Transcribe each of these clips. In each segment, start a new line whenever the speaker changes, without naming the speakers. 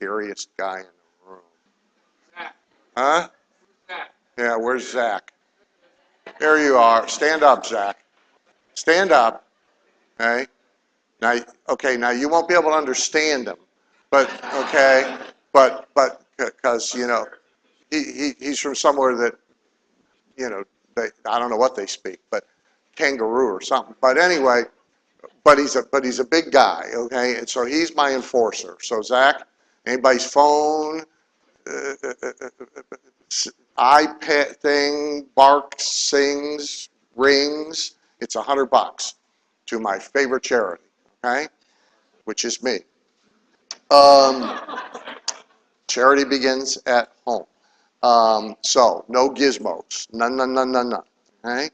scariest guy in the room. Huh? Yeah, where's Zach? There you are. Stand up, Zach. Stand up. Okay. Now you won't be able to understand him, but okay, but because he's from somewhere that I don't know what they speak, but kangaroo or something. But anyway, but he's a big guy, okay, and so he's my enforcer. So Zach, anybody's phone, iPad thing barks, sings, rings, it's $100 to my favorite charity, okay, which is me. Charity begins at home. So no gizmos, none. Okay,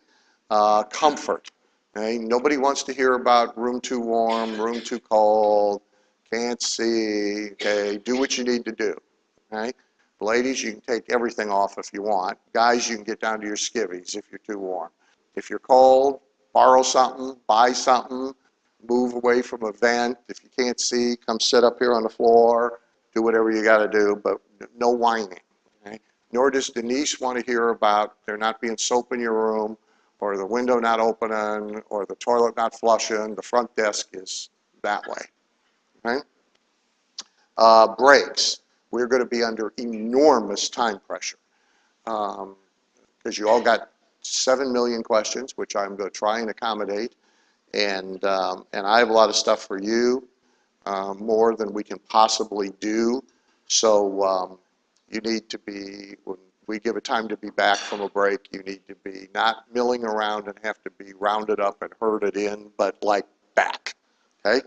comfort. Okay, nobody wants to hear about room too warm, room too cold, can't see. Okay, do what you need to do. Okay, ladies, you can take everything off if you want. Guys, you can get down to your skivvies if you're too warm. If you're cold, borrow something, buy something, move away from a vent. If you can't see, come sit up here on the floor. Do whatever you got to do, but no whining. Okay? Nor does Denise want to hear about there not being soap in your room, or the window not opening, or the toilet not flushing. The front desk is that way. Okay? Breaks. We're going to be under enormous time pressure because you all got 7 million questions, which I'm going to try and accommodate, and I have a lot of stuff for you. More than we can possibly do. So you need to be, when we give a time to be back from a break, you need to be not milling around and have to be rounded up and herded in, but like back, okay?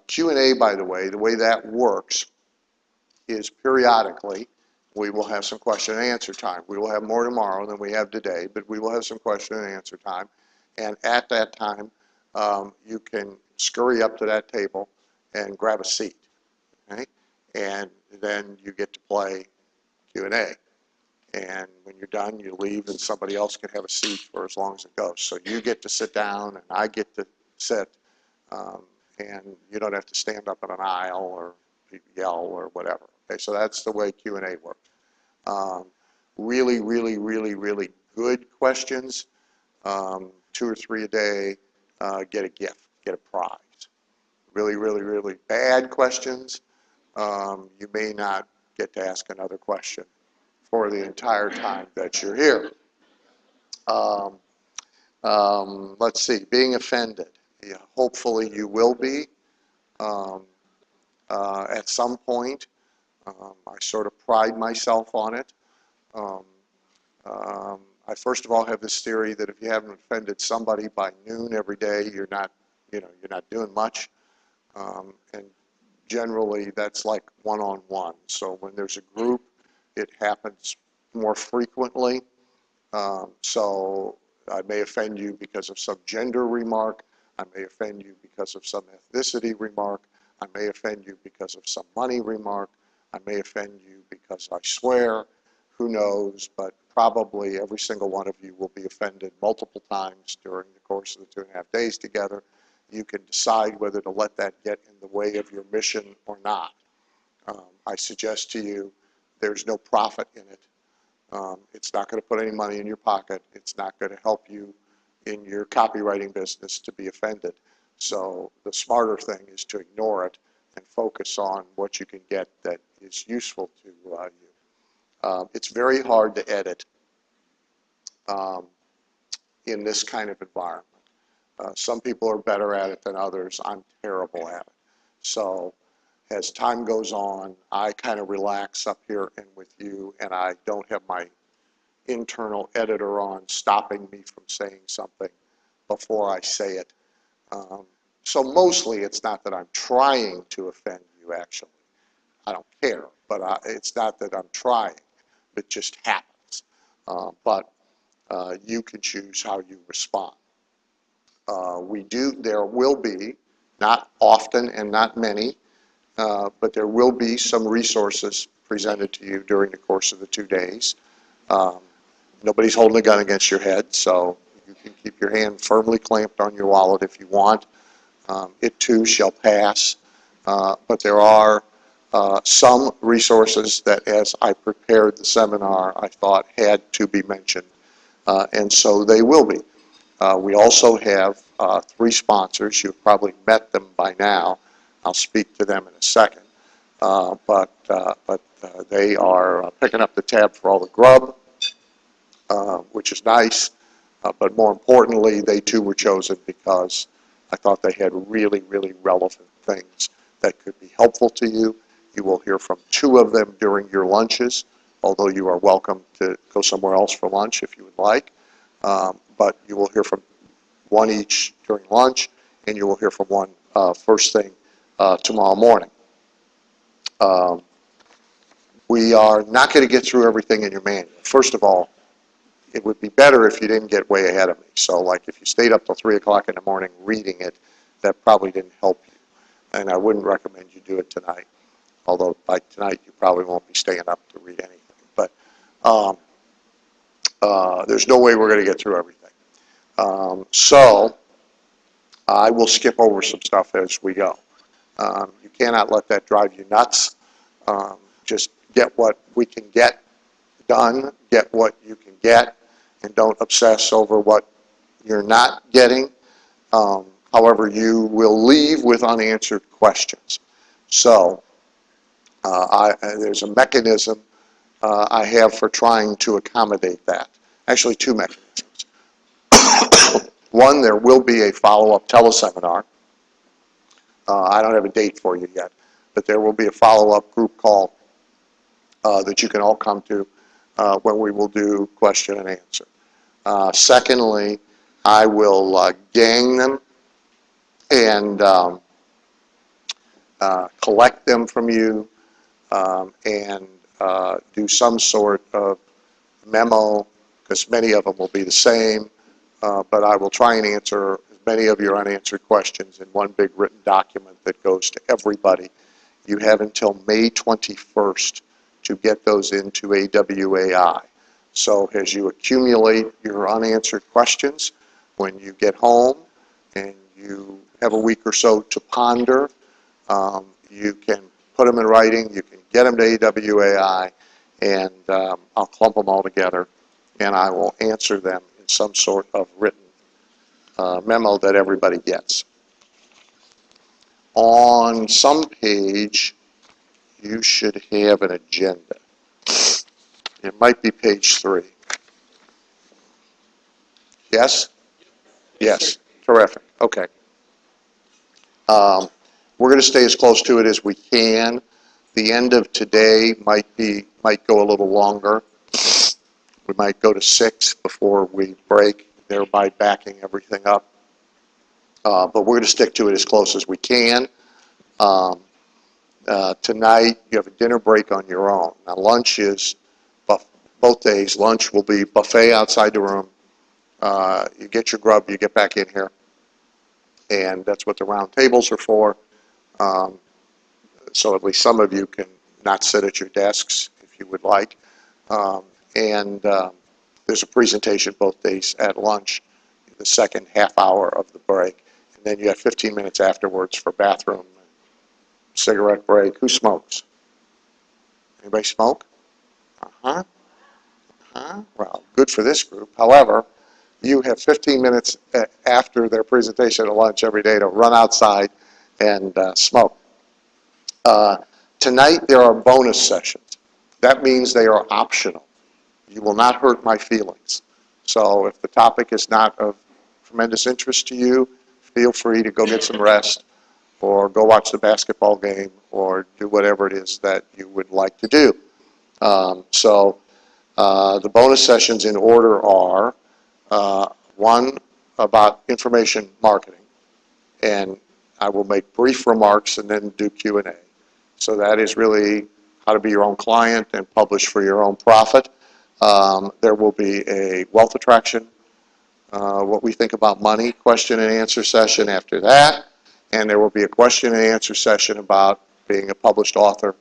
Q&A, by the way that works is periodically we will have some question and answer time. We will have more tomorrow than we have today, but we will have some question and answer time. And at that time, you can scurry up to that table and grab a seat, okay? And then you get to play Q&A. And when you're done, you leave and somebody else can have a seat for as long as it goes. So you get to sit down and I get to sit, and you don't have to stand up in an aisle or yell or whatever. Okay, so that's the way Q&A works. Really good questions, 2 or 3 a day, get a gift, get a prize. Really bad questions, you may not get to ask another question for the entire time that you're here. Let's see, being offended. Yeah, hopefully you will be at some point. I sort of pride myself on it. I first of all have this theory that if you haven't offended somebody by noon every day, you're not doing much. And generally that's like one-on-one. So when there's a group, it happens more frequently. So I may offend you because of some gender remark. I may offend you because of some ethnicity remark. I may offend you because of some money remark. I may offend you because I swear. Who knows? But probably every single one of you will be offended multiple times during the course of the 2.5 days together. You can decide whether to let that get in the way of your mission or not. I suggest to you there's no profit in it. It's not going to put any money in your pocket. It's not going to help you in your copywriting business to be offended. So the smarter thing is to ignore it and focus on what you can get that is useful to you. It's very hard to edit in this kind of environment. Some people are better at it than others. I'm terrible at it. So as time goes on, I kind of relax up here and with you, and I don't have my internal editor on stopping me from saying something before I say it. So mostly it's not that I'm trying to offend you, actually. I don't care, but it's not that I'm trying. It just happens. But you can choose how you respond. There will be, not often and not many, but there will be some resources presented to you during the course of the 2 days. Nobody's holding a gun against your head, so you can keep your hand firmly clamped on your wallet if you want. It too shall pass. but there are some resources that, as I prepared the seminar, I thought had to be mentioned, and so they will be. We also have 3 sponsors. You've probably met them by now. I'll speak to them in a second. But they are picking up the tab for all the grub, which is nice. But more importantly, they too were chosen because I thought they had really, really relevant things that could be helpful to you. You will hear from 2 of them during your lunches, although you are welcome to go somewhere else for lunch if you would like. But you will hear from 1 each during lunch, and you will hear from 1 first thing tomorrow morning. We are not going to get through everything in your manual. First of all, it would be better if you didn't get way ahead of me. So like if you stayed up till 3 o'clock in the morning reading it, that probably didn't help you. And I wouldn't recommend you do it tonight. Although by tonight you probably won't be staying up to read anything. But there's no way we're going to get through everything. So I will skip over some stuff as we go. You cannot let that drive you nuts. Just get what we can get done, get what you can get, and don't obsess over what you're not getting. However, you will leave with unanswered questions. So there's a mechanism I have for trying to accommodate that. Actually, 2 mechanisms. One, there will be a follow-up teleseminar. I don't have a date for you yet, but there will be a follow-up group call that you can all come to when we will do question and answer. Secondly, I will gang them and collect them from you and do some sort of memo, because many of them will be the same, but I will try and answer as many of your unanswered questions in one big written document that goes to everybody. You have until May 21st to get those into AWAI. So as you accumulate your unanswered questions, when you get home and you have a week or so to ponder, you can put them in writing, you can get them to AWAI, and I'll clump them all together, and I will answer them in some sort of written memo that everybody gets. On some page, you should have an agenda. It might be page 3. Yes? Yes. Terrific. Okay. We're going to stay as close to it as we can. The end of today might go a little longer. We might go to 6 before we break, thereby backing everything up. But we're going to stick to it as close as we can. Tonight, you have a dinner break on your own. Now, lunch is, both days, lunch will be buffet outside the room. You get your grub, you get back in here. And that's what the round tables are for. So at least some of you can not sit at your desks if you would like. There's a presentation both days at lunch, the second half hour of the break. And then you have 15 minutes afterwards for bathroom, cigarette break. Who smokes? Anybody smoke? Uh-huh. Uh-huh. Well, good for this group. However, you have 15 minutes after their presentation at lunch every day to run outside and smoke. Tonight there are bonus sessions. That means they are optional. You will not hurt my feelings. So if the topic is not of tremendous interest to you, feel free to go get some rest or go watch the basketball game or do whatever it is that you would like to do. The bonus sessions in order are one about information marketing, and I will make brief remarks and then do Q&A. So that is really how to be your own client and publish for your own profit. There will be a wealth attraction, what we think about money, question and answer session after that, and there will be a question and answer session about being a published author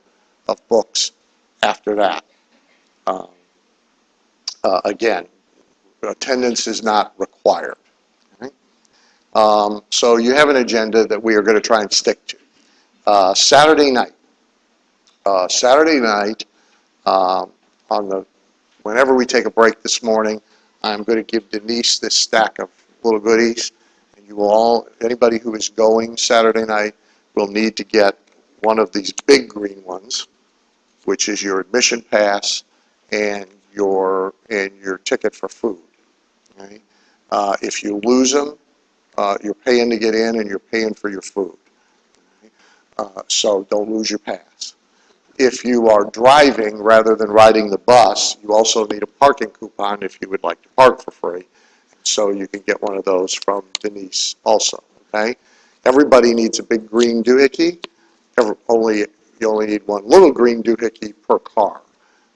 of books after that. Again, attendance is not required. Okay? So you have an agenda that we are going to try and stick to. Saturday night. Saturday night, whenever we take a break this morning, I'm going to give Denise this stack of little goodies. And you will all, anybody who is going Saturday night will need to get one of these big green ones, which is your admission pass and your ticket for food. Okay? If you lose them, you're paying to get in and you're paying for your food. Okay? So don't lose your pass. If you are driving rather than riding the bus, you also need a parking coupon if you would like to park for free. So you can get one of those from Denise also. Okay? Everybody needs a big green doohickey. You only need one little green doohickey per car.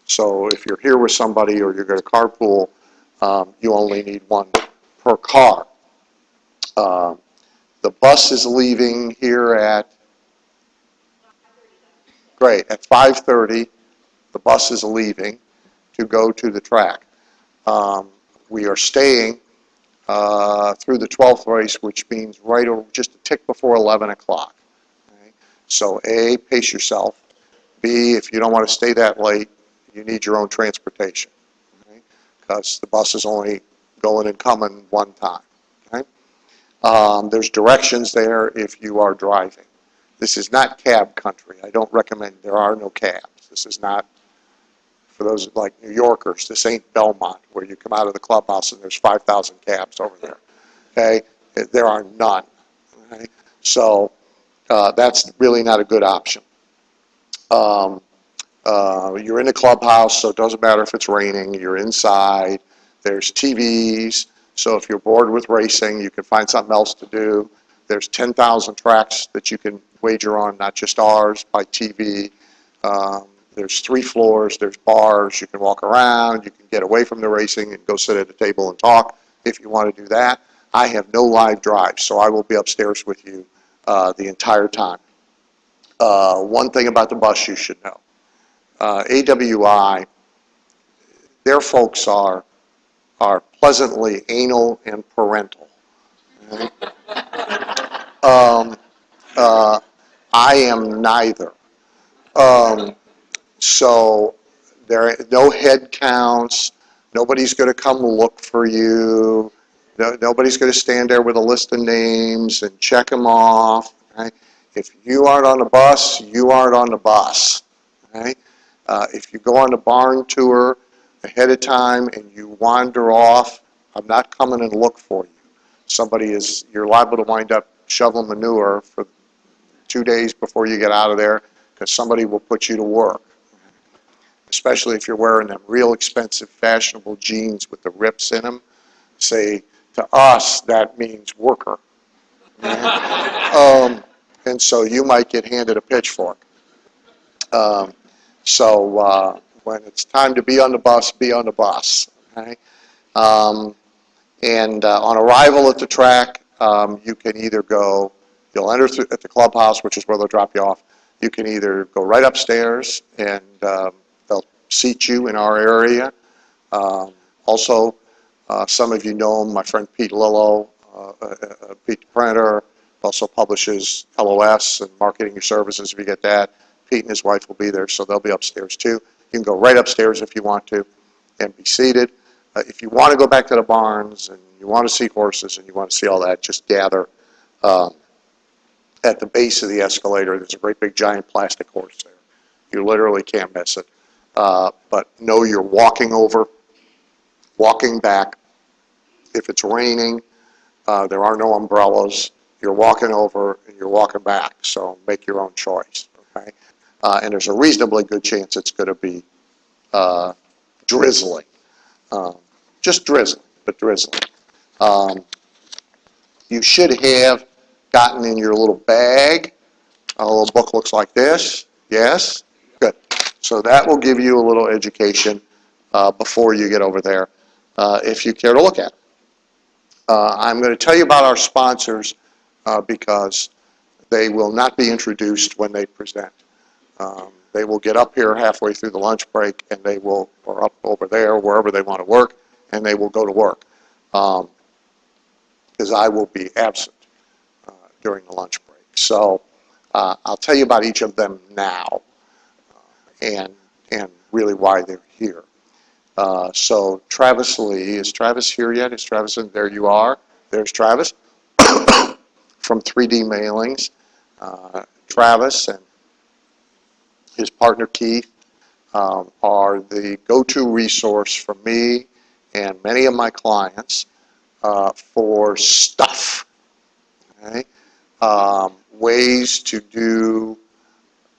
So if you're here with somebody or you're going to carpool, you only need one per car. The bus is leaving here at, great, at 5:30. The bus is leaving to go to the track. We are staying through the 12th race, which means right over, just a tick before 11 o'clock. Okay? So A, pace yourself. B, if you don't want to stay that late, you need your own transportation. Because the bus is only going and coming one time. Okay? There's directions there if you are driving. This is not cab country. I don't recommend, there are no cabs. This is not, for those like New Yorkers, this ain't Belmont where you come out of the clubhouse and there's 5,000 cabs over there. Okay? There are none. Okay? So that's really not a good option. You're in the clubhouse, so it doesn't matter if it's raining. You're inside. There's TVs, so if you're bored with racing, you can find something else to do. There's 10,000 tracks that you can wager on, not just ours, by TV. There's 3 floors. There's bars. You can walk around. You can get away from the racing and go sit at a table and talk if you want to do that. I have no live drive, so I will be upstairs with you the entire time. One thing about the bus you should know. AWI, their folks are pleasantly anal and parental. Okay? I am neither. So there are no head counts. Nobody's going to come look for you. Nobody's going to stand there with a list of names and check them off. Okay? If you aren't on the bus, you aren't on the bus. Okay? If you go on the barn tour ahead of time and you wander off, I'm not coming and look for you. You're liable to wind up shoveling manure for 2 days before you get out of there because somebody will put you to work. Especially if you're wearing them real expensive fashionable jeans with the rips in them. Say, to us, that means worker. And so you might get handed a pitchfork. So when it's time to be on the bus, be on the bus. Okay? On arrival at the track, you can either you'll enter at the clubhouse, which is where they'll drop you off. You can either go right upstairs and they'll seat you in our area. Also, some of you know him, my friend Pete Lillo, Pete the Printer, also publishes LOS and marketing your services if you get that. Pete and his wife will be there, so they'll be upstairs too. You can go right upstairs if you want to and be seated. If you want to go back to the barns and you want to see horses and you want to see all that, just gather at the base of the escalator. There's a great big giant plastic horse there. You literally can't miss it. But know you're walking over, walking back. If it's raining, there are no umbrellas. You're walking over and you're walking back, so make your own choice. Okay? And there's a reasonably good chance it's going to be drizzling. Just drizzling, but drizzling. You should have gotten in your little bag. A little book looks like this. Yes? Good. So that will give you a little education before you get over there, if you care to look at it. I'm going to tell you about our sponsors because they will not be introduced when they present. They will get up here halfway through the lunch break and they will, or up over there, wherever they want to work, and they will go to work. Because I will be absent during the lunch break. So I'll tell you about each of them now and really why they're here. So Travis Lee, is Travis here yet? Is Travis in? There you are. There's Travis from 3D Mailings. Travis and his partner Keith are the go-to resource for me and many of my clients for stuff. Okay? Ways to do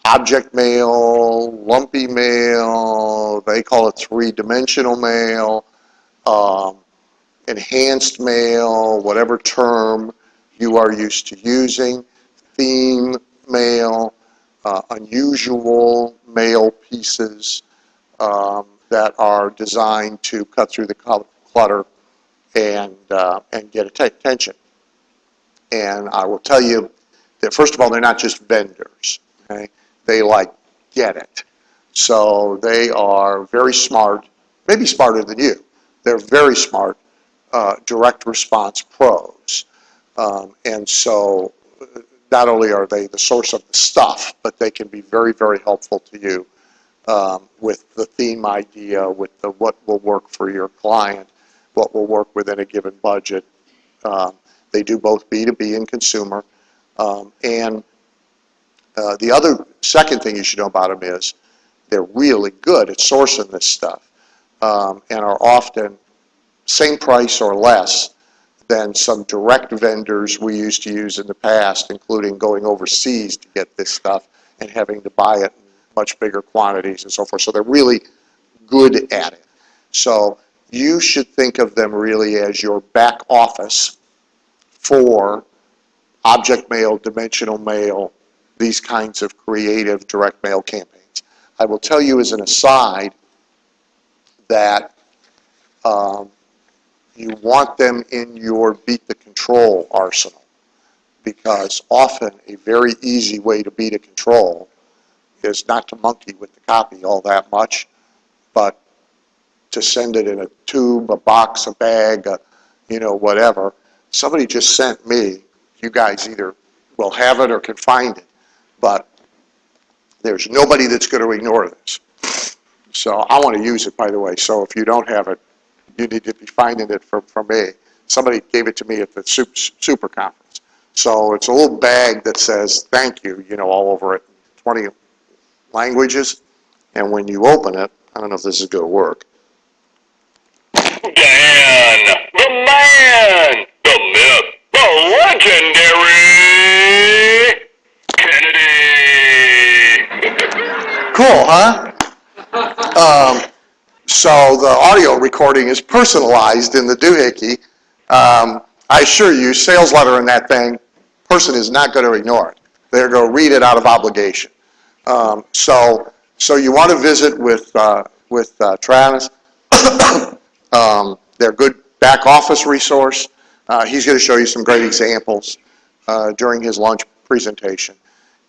object mail, lumpy mail, they call it three-dimensional mail, enhanced mail, whatever term you are used to using, theme mail, unusual mail pieces that are designed to cut through the clutter and get attention. And I will tell you that, first of all, they're not just vendors. Okay? They get it. So they are very smart, maybe smarter than you. They're very smart direct response pros. And so not only are they the source of the stuff, but they can be very, very helpful to you with the theme idea, with what will work for your client, what will work within a given budget. They do both B2B and consumer. And the other second thing you should know about them is they're really good at sourcing this stuff and are often same price or less than some direct vendors we used to use in the past, including going overseas to get this stuff and having to buy it in much bigger quantities and so forth. So they're really good at it. So you should think of them really as your back office for object mail, dimensional mail, these kinds of creative direct mail campaigns. I will tell you as an aside that you want them in your beat the control arsenal, because often a very easy way to beat a control is not to monkey with the copy all that much, but to send it in a tube, a box, a bag, whatever. Somebody just sent me, you guys either will have it or can find it, but there's nobody that's going to ignore this. So I want to use it, by the way, so if you don't have it, you need to be finding it from me. Somebody gave it to me at the super conference. So it's a little bag that says thank you, all over it, 20 languages. And when you open it, I don't know if this is going to work.
Dan, the man, the myth, the legendary Kennedy.
Cool, huh? So the audio recording is personalized in the doohickey. I assure you, sales letter in that thing, person is not going to ignore it. They're going to read it out of obligation. So you want to visit with Travis. They're good back office resource. He's going to show you some great examples during his lunch presentation,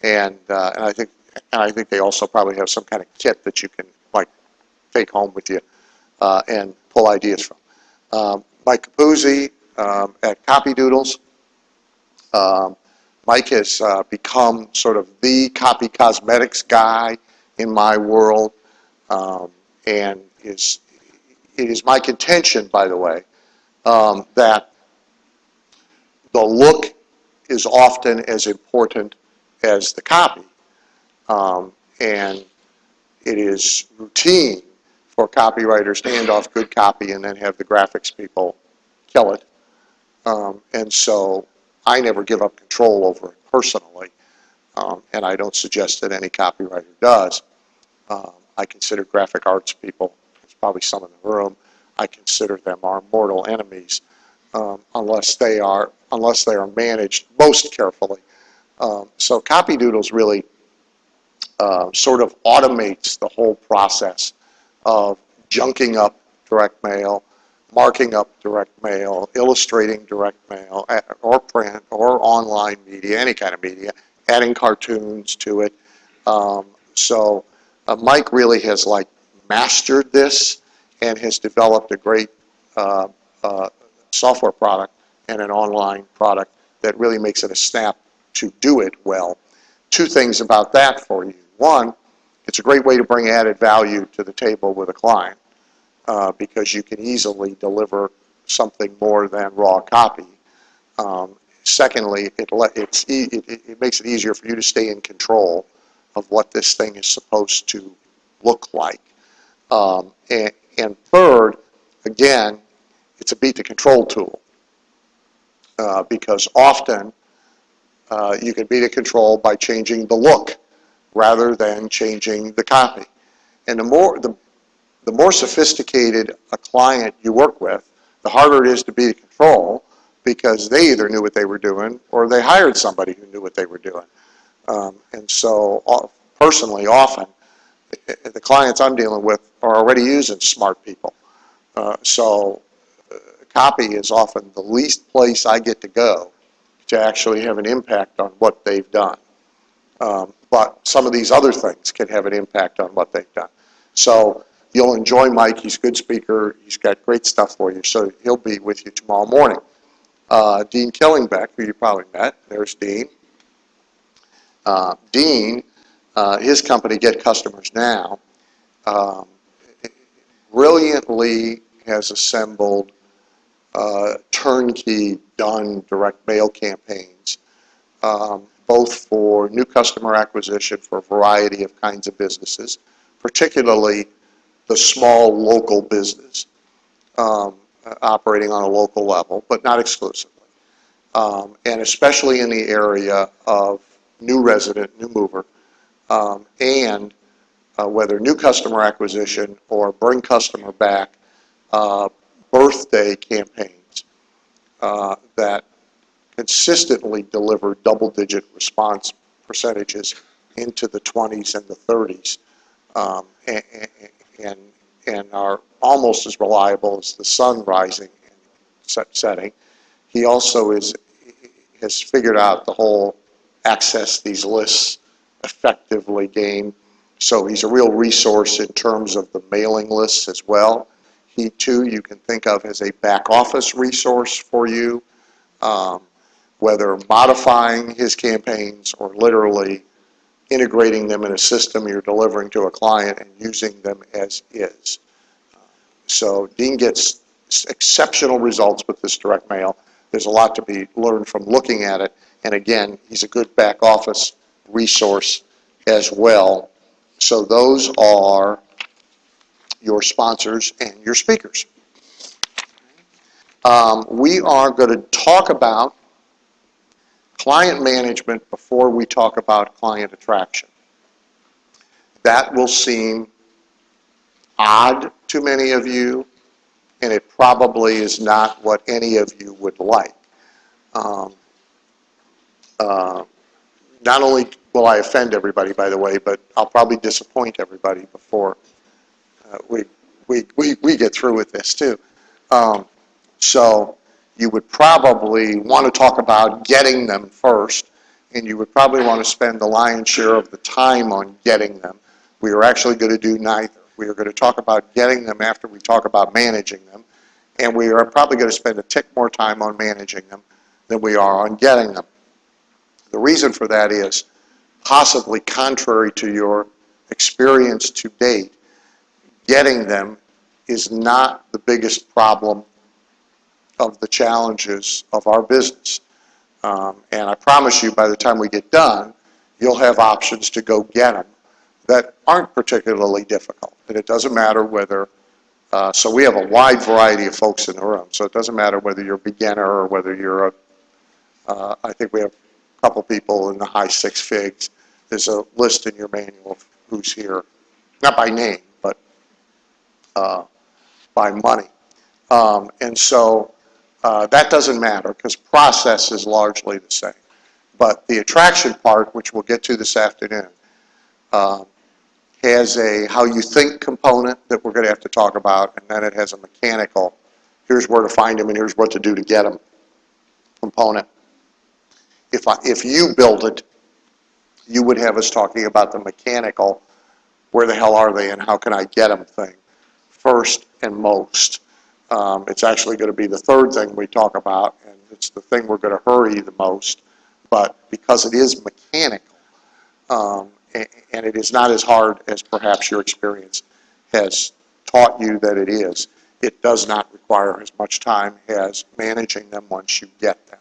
and I think they also probably have some kind of kit that you can take home with you and pull ideas from. Mike Capuzzi at Copy Doodles. Mike has become sort of the copy cosmetics guy in my world, and it is my contention, by the way, that the look is often as important as the copy, and it is routine for copywriters to hand off good copy and then have the graphics people kill it. And so I never give up control over it personally, and I don't suggest that any copywriter does. I consider graphic arts people, there's probably some in the room, I consider them our mortal enemies unless they are managed most carefully. So Copy Doodles really sort of automates the whole process of junking up direct mail, marking up direct mail, illustrating direct mail, or print, or online media, any kind of media, adding cartoons to it. So Mike really has mastered this and has developed a great software product and an online product that really makes it a snap to do it well. two things about that for you. One, it's a great way to bring added value to the table with a client because you can easily deliver something more than raw copy. Secondly, it makes it easier for you to stay in control of what this thing is supposed to look like. And third, again, it's a beat the control tool because often you can beat a control by changing the look rather than changing the copy. And the more sophisticated a client you work with, the harder it is to beat a control because they either knew what they were doing or they hired somebody who knew what they were doing. And so personally, often, the clients I'm dealing with are already using smart people. So copy is often the least place I get to go to actually have an impact on what they've done. But some of these other things can have an impact on what they've done. So you'll enjoy Mike. He's a good speaker. He's got great stuff for you. So he'll be with you tomorrow morning. Dean Killingbeck, who you probably met. There's Dean. Dean, his company, Get Customers Now, brilliantly has assembled turnkey, done direct mail campaigns, both for new customer acquisition for a variety of kinds of businesses, particularly the small local business operating on a local level, but not exclusively. And especially in the area of new resident, new mover, and whether new customer acquisition or bring customer back birthday campaigns that consistently deliver double-digit response percentages into the 20s and the 30s and are almost as reliable as the sun rising and setting. He also has figured out the whole access these lists effectively game. So he's a real resource in terms of the mailing lists as well. He too, you can think of as a back office resource for you, whether modifying his campaigns or literally integrating them in a system you're delivering to a client and using them as is. So Dean gets exceptional results with this direct mail. There's a lot to be learned from looking at it. And again, he's a good back office resource as well. So those are your sponsors and your speakers. We are going to talk about client management before we talk about client attraction. That will seem odd to many of you, and it probably is not what any of you would like. Not only will I offend everybody, by the way, but I'll probably disappoint everybody before we get through with this too. So you would probably want to talk about getting them first, and you would probably want to spend the lion's share of the time on getting them. We are actually going to do neither. We are going to talk about getting them after we talk about managing them, and we are probably going to spend a tick more time on managing them than we are on getting them. The reason for that is, possibly contrary to your experience to date, getting them is not the biggest problem of the challenges of our business. And I promise you, by the time we get done, you'll have options to go get them that aren't particularly difficult. And it doesn't matter whether, so we have a wide variety of folks in the room, so it doesn't matter whether you're a beginner or whether you're I think we have a couple people in the high six figs. There's a list in your manual of who's here, not by name, but by money. And so that doesn't matter because process is largely the same. But the attraction part, which we'll get to this afternoon, has a how you think component that we're going to have to talk about, and then it has a mechanical, here's where to find them and here's what to do to get them component. If you build it, you would have us talking about the mechanical, where the hell are they and how can I get them thing, first and most. It's actually going to be the third thing we talk about, and it's the thing we're going to hurry the most, but because it is mechanical, And it is not as hard as perhaps your experience has taught you that it is. It does not require as much time as managing them once you get them.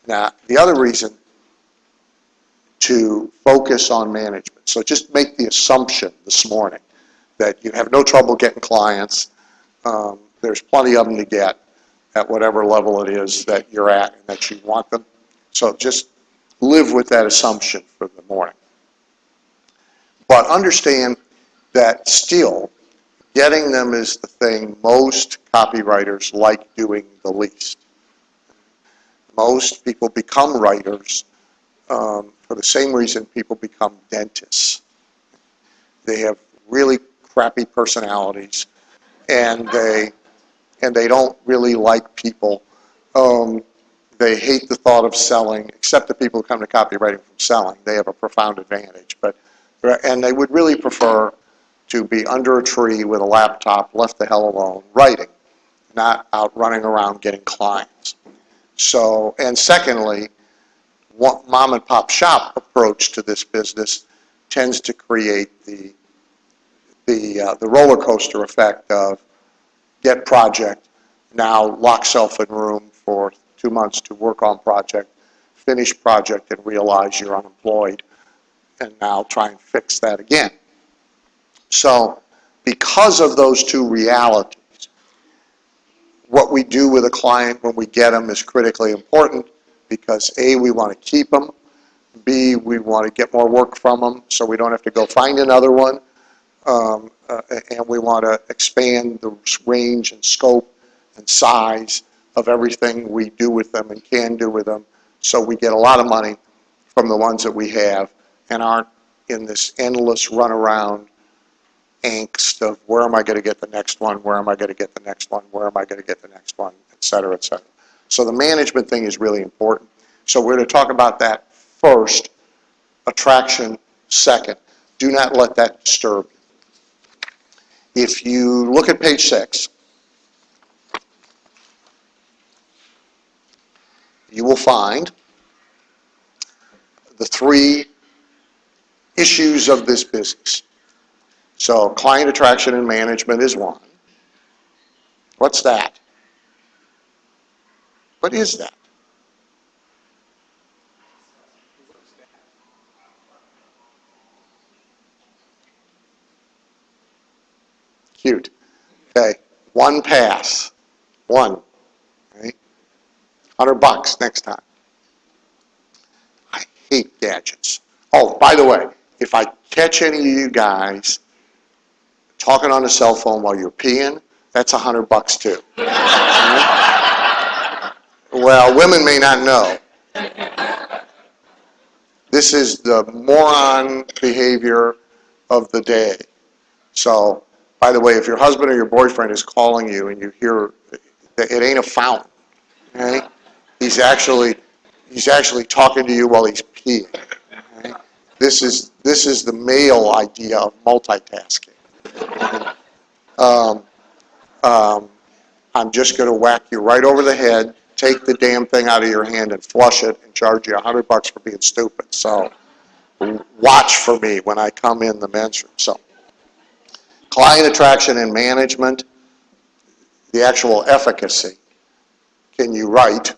Now, the other reason to focus on management, so just make the assumption this morning that you have no trouble getting clients. There's plenty of them to get at whatever level it is that you're at and that you want them. So just live with that assumption for the morning. But understand that still, getting them is the thing most copywriters like doing the least. Most people become writers for the same reason people become dentists. They have really crappy personalities, and they don't really like people. They hate the thought of selling, except the people who come to copywriting from selling. They have a profound advantage, and they would really prefer to be under a tree with a laptop, left the hell alone, writing, not out running around getting clients. So, and secondly, mom and pop shop approach to this business tends to create the roller coaster effect of get project, now lock self in room for 2 months to work on project, finish project and realize you're unemployed, and now try and fix that again. So because of those two realities, what we do with a client when we get them is critically important because A, we want to keep them, B, we want to get more work from them so we don't have to go find another one, and we want to expand the range and scope and size of everything we do with them and can do with them so we get a lot of money from the ones that we have and aren't in this endless runaround angst of where am I going to get the next one, where am I going to get the next one, where am I going to get the next one, et cetera, et cetera. So the management thing is really important. So we're going to talk about that first, attraction second. Do not let that disturb you. If you look at page 6, you will find the 3 issues of this business. So client attraction and management is one. What's that? What is that? Cute. Okay, 1 pass. 1. Okay? $100 next time. I hate gadgets. Oh, by the way, if I catch any of you guys talking on a cell phone while you're peeing, that's $100 too. Well, women may not know. This is the moron behavior of the day. So, by the way, if your husband or your boyfriend is calling you and you hear that it ain't a fountain, okay? He's actually talking to you while he's peeing. Okay? This is the male idea of multitasking. I'm just going to whack you right over the head, take the damn thing out of your hand and flush it and charge you $100 for being stupid. So watch for me when I come in the men's room. So client attraction and management, the actual efficacy. Can you write?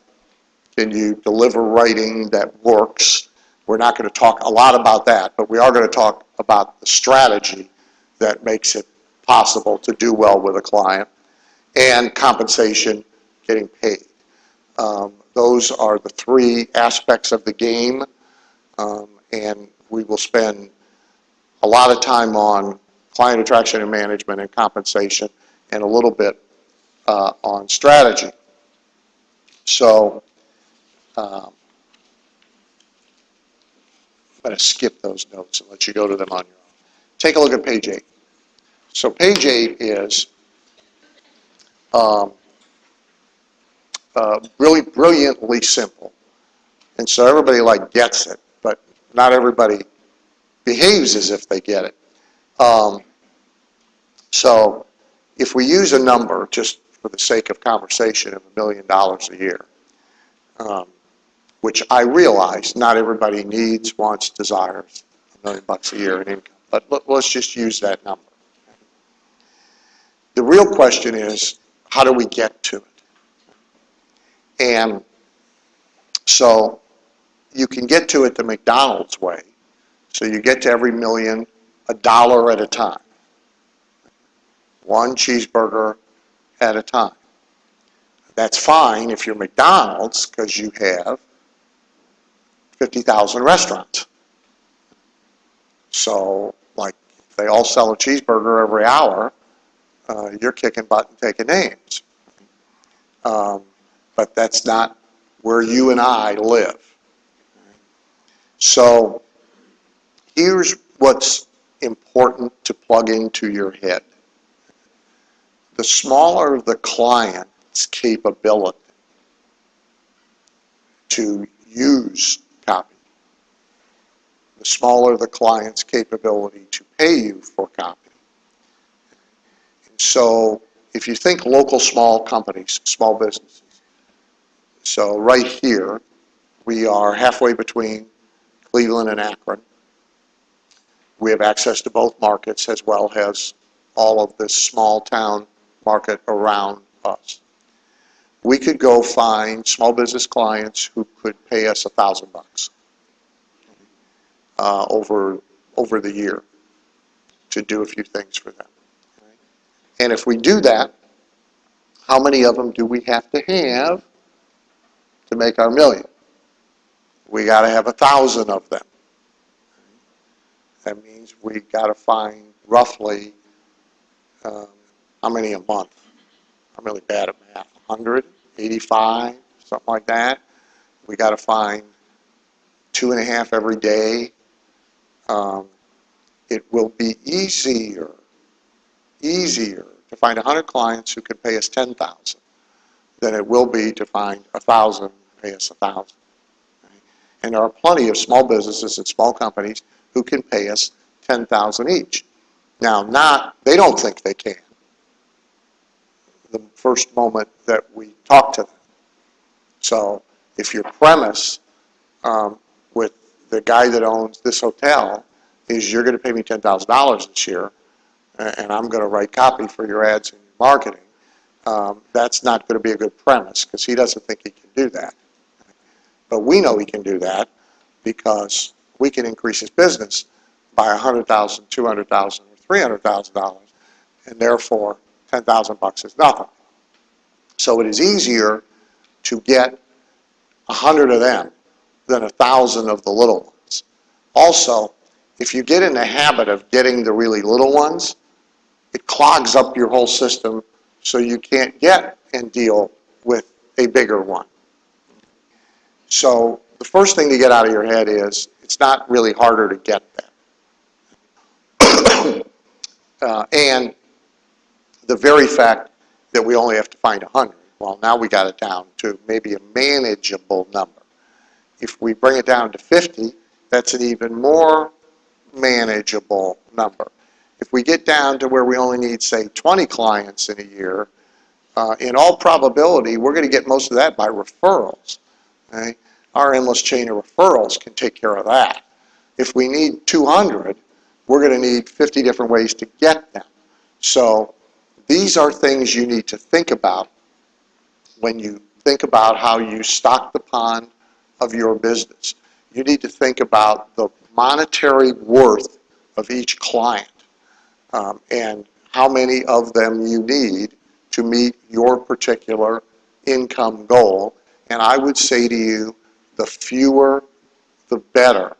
Can you deliver writing that works? We're not going to talk a lot about that, but we are going to talk about the strategy that makes it possible to do well with a client, and compensation, getting paid. Those are the 3 aspects of the game, and we will spend a lot of time on client attraction and management and compensation and a little bit on strategy. So I'm going to skip those notes and let you go to them on your own. Take a look at page 8. So page 8 is really brilliantly simple. And so everybody gets it, but not everybody behaves as if they get it. So if we use a number, just for the sake of conversation, of $1 million a year, which I realize not everybody needs, wants, desires $1 million bucks a year in income. But let's just use that number. The real question is, how do we get to it? And so you can get to it the McDonald's way. So you get to every million $1 at a time. One cheeseburger at a time. That's fine if you're McDonald's because you have 50,000 restaurants. So, like, if they all sell a cheeseburger every hour, you're kicking butt and taking names. But that's not where you and I live. So, here's what's important to plug into your head. The smaller the client's capability to use copy, the smaller the client's capability to pay you for copy. So if you think local small companies, small businesses, so right here, we are halfway between Cleveland and Akron. We have access to both markets as well as all of this small town market around us. We could go find small business clients who could pay us $1,000 over the year to do a few things for them. And if we do that, how many of them do we have to make our million? We got to have 1,000 of them. That means we got to find roughly how many a month? I'm really bad at math. 100, 85, something like that. We got to find 2.5 every day. It will be easier to find 100 clients who can pay us 10,000 than it will be to find 1,000 pay us 1,000. And there are plenty of small businesses and small companies who can pay us 10,000 each. Now, they don't think they can the first moment that we talk to them. So if your premise with the guy that owns this hotel is you're going to pay me $10,000 this year, and I'm going to write copy for your ads and your marketing, that's not going to be a good premise because he doesn't think he can do that. But we know he can do that because we can increase his business by $100,000, $200,000, or $300,000, and therefore $10,000 is nothing. So it is easier to get 100 of them than 1,000 of the little ones. Also, if you get in the habit of getting the really little ones, it clogs up your whole system so you can't get and deal with a bigger one. So the first thing to get out of your head is it's not really harder to get them. And the very fact that we only have to find 100, well, now we got it down to maybe a manageable number. If we bring it down to 50, that's an even more manageable number. If we get down to where we only need, say, 20 clients in a year, in all probability, we're going to get most of that by referrals. Okay? Our endless chain of referrals can take care of that. If we need 200, we're going to need 50 different ways to get them. So these are things you need to think about when you think about how you stock the pond of your business. You need to think about the monetary worth of each client and how many of them you need to meet your particular income goal. And I would say to you, the fewer, the better.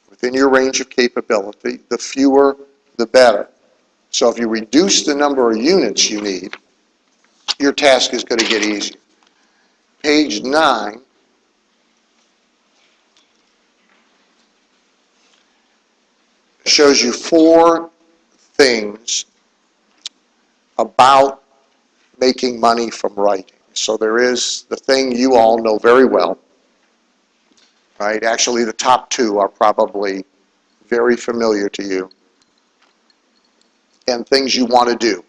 Within your range of capability, the fewer, the better. So if you reduce the number of units you need, your task is going to get easier. Page 9 shows you 4 things about making money from writing. So there is the thing you all know very well, right? Actually, the top 2 are probably very familiar to you, and things you want to do.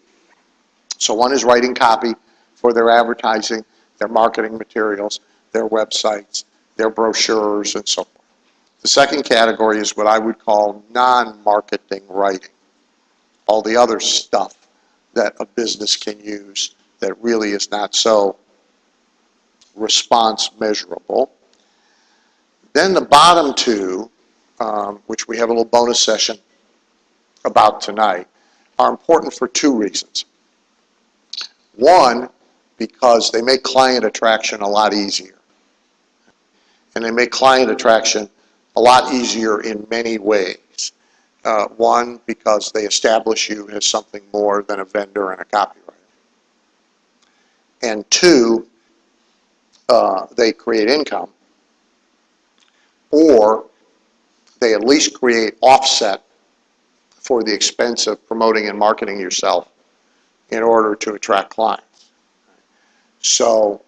So one is writing copy for their advertising, their marketing materials, their websites, their brochures, and so forth. The second category is what I would call non-marketing writing. All the other stuff that a business can use that really is not so response measurable. Then the bottom two, which we have a little bonus session about tonight, are important for two reasons. One, because they make client attraction a lot easier. And they make client attraction a lot easier in many ways. One, because they establish you as something more than a vendor and a copywriter. And two, they create income, or they at least create offset for the expense of promoting and marketing yourself in order to attract clients. So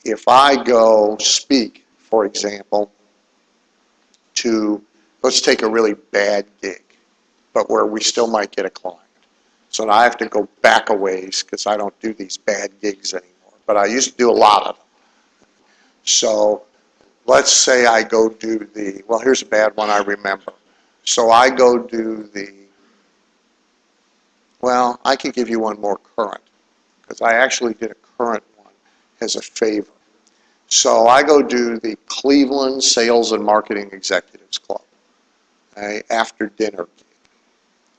if I go speak, for example, to, let's take a really bad gig, but where we still might get a client. So now I have to go back a ways because I don't do these bad gigs anymore, but I used to do a lot of them. So let's say I go do the, well, here's a bad one I remember. So I go do the, well, I can give you one more current, because I actually did a current one as a favor. So I go do the Cleveland Sales and Marketing Executives Club, okay, after dinner.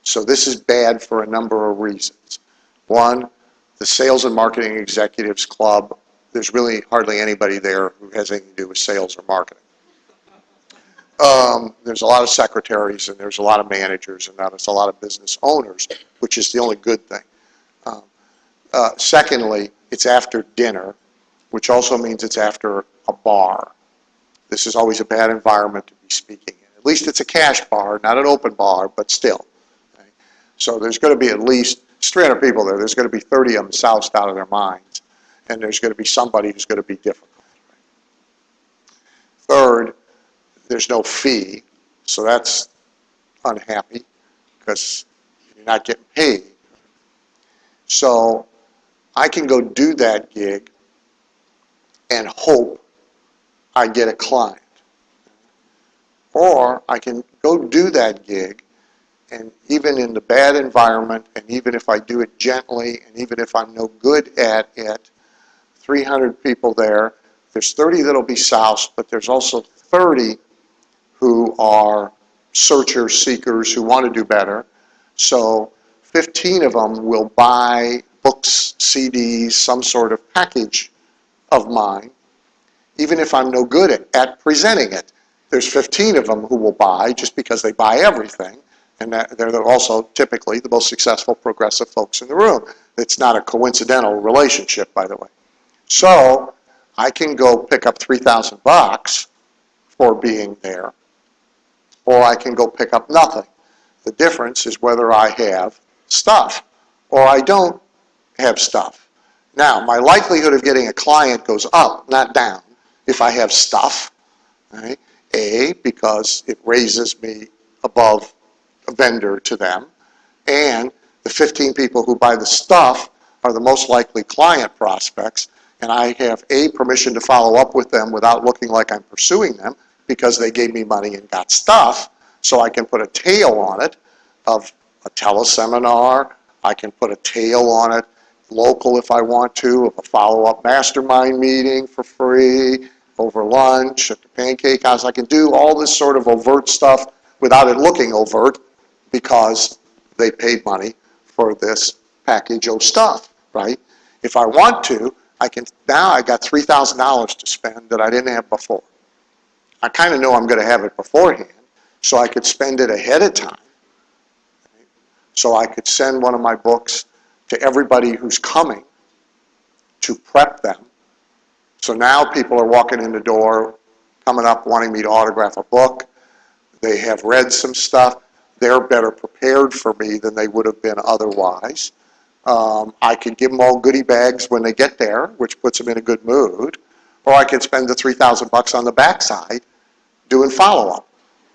So this is bad for a number of reasons. One, the Sales and Marketing Executives Club, there's really hardly anybody there who has anything to do with sales or marketing. There's a lot of secretaries, and there's a lot of managers, and there's a lot of business owners, which is the only good thing. Secondly, it's after dinner, which also means it's after a bar. This is always a bad environment to be speaking in. At least it's a cash bar, not an open bar, but still. Okay? So there's going to be at least 300 people there. There's going to be 30 of them soused out of their minds, and there's going to be somebody who's going to be difficult. Third, there's no fee, so that's unhappy because you're not getting paid. So I can go do that gig and hope I get a client. Or I can go do that gig, and even in the bad environment, and even if I do it gently, and even if I'm no good at it, 300 people there, there's 30 that'll be soused, but there's also 30 who are searchers, seekers, who want to do better. So 15 of them will buy books, CDs, some sort of package of mine, even if I'm no good at presenting it. There's 15 of them who will buy just because they buy everything, and they're also typically the most successful progressive folks in the room. It's not a coincidental relationship, by the way. So I can go pick up $3,000 for being there, or I can go pick up nothing. The difference is whether I have stuff or I don't have stuff. Now, my likelihood of getting a client goes up, not down, if I have stuff. Right? A, because it raises me above a vendor to them, and the 15 people who buy the stuff are the most likely client prospects, and I have A, permission to follow up with them without looking like I'm pursuing them because they gave me money and got stuff, so I can put a tail on it of a teleseminar. I can put a tail on it, local if I want to, of a follow-up mastermind meeting for free, over lunch, at the pancake house. I can do all this sort of overt stuff without it looking overt because they paid money for this package of stuff, right? If I want to, I can, now I got $3,000 to spend that I didn't have before. I kind of know I'm going to have it beforehand, so I could spend it ahead of time. Right? So I could send one of my books to everybody who's coming to prep them. So now people are walking in the door, coming up, wanting me to autograph a book. They have read some stuff. They're better prepared for me than they would have been otherwise. I could give them all goodie bags when they get there, which puts them in a good mood. Or I could spend the $3,000 on the backside doing follow-up.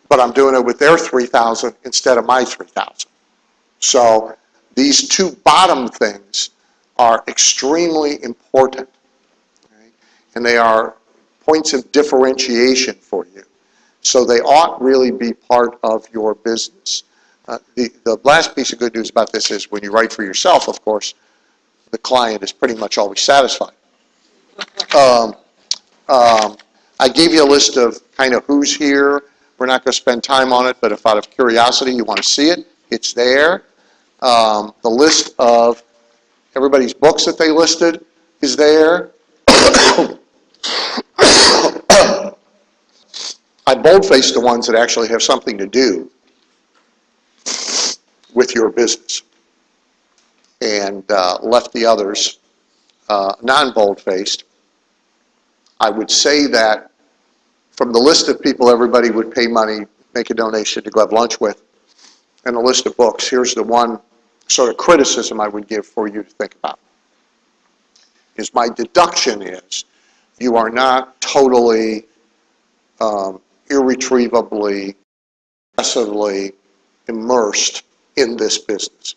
But I'm doing it with their $3,000 instead of my $3,000. So these two bottom things are extremely important. And they are points of differentiation for you. So they ought really be part of your business. The last piece of good news about this is when you write for yourself, of course, the client is pretty much always satisfied. I gave you a list of kind of who's here. We're not going to spend time on it, but if out of curiosity you want to see it, it's there. The list of everybody's books that they listed is there. I boldfaced the ones that actually have something to do with your business and left the others non-boldfaced. I would say that from the list of people everybody would pay money, make a donation to go have lunch with, and a list of books, here's the one sort of criticism I would give for you to think about. Is my deduction is you are not totally, irretrievably, aggressively immersed in this business.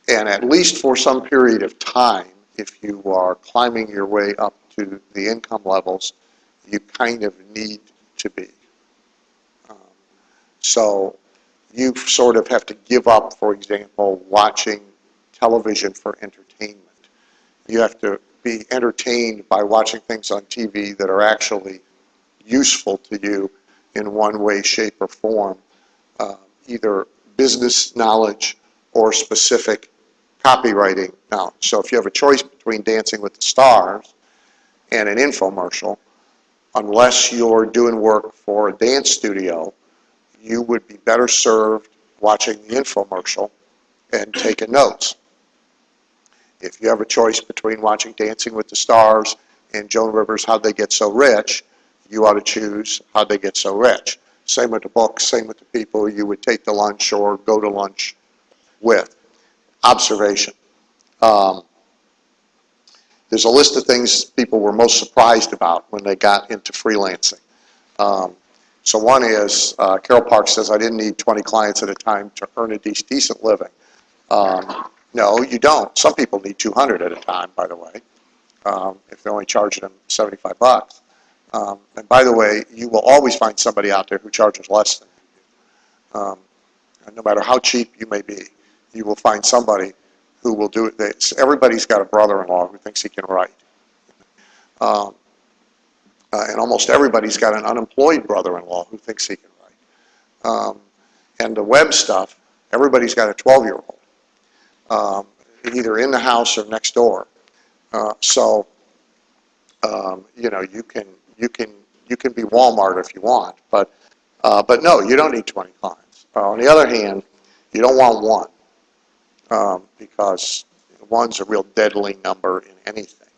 And at least for some period of time, if you are climbing your way up to the income levels, you kind of need to be. So you sort of have to give up, for example, watching television for entertainment. You have to be entertained by watching things on TV that are actually useful to you in one way, shape, or form, either business knowledge or specific copywriting knowledge. So if you have a choice between Dancing with the Stars and an infomercial, unless you're doing work for a dance studio, you would be better served watching the infomercial and taking notes. If you have a choice between watching Dancing with the Stars and Joan Rivers' How'd They Get So Rich, you ought to choose How'd They Get So Rich. Same with the books, same with the people you would take to lunch or go to lunch with. Observation. There's a list of things people were most surprised about when they got into freelancing. So one is, Carol Parks says, I didn't need 20 clients at a time to earn a decent living. No, you don't. Some people need 200 at a time, by the way, if they're only charging them 75 bucks. And by the way, you will always find somebody out there who charges less than you. And no matter how cheap you may be, you will find somebody who will do it. Everybody's got a brother-in-law who thinks he can write. And almost everybody's got an unemployed brother-in-law who thinks he can write. And the web stuff, everybody's got a 12-year-old, either in the house or next door. So you know, you can be Walmart if you want, but no, you don't need 20 clients. On the other hand, you don't want one, because one's a real deadly number in anything.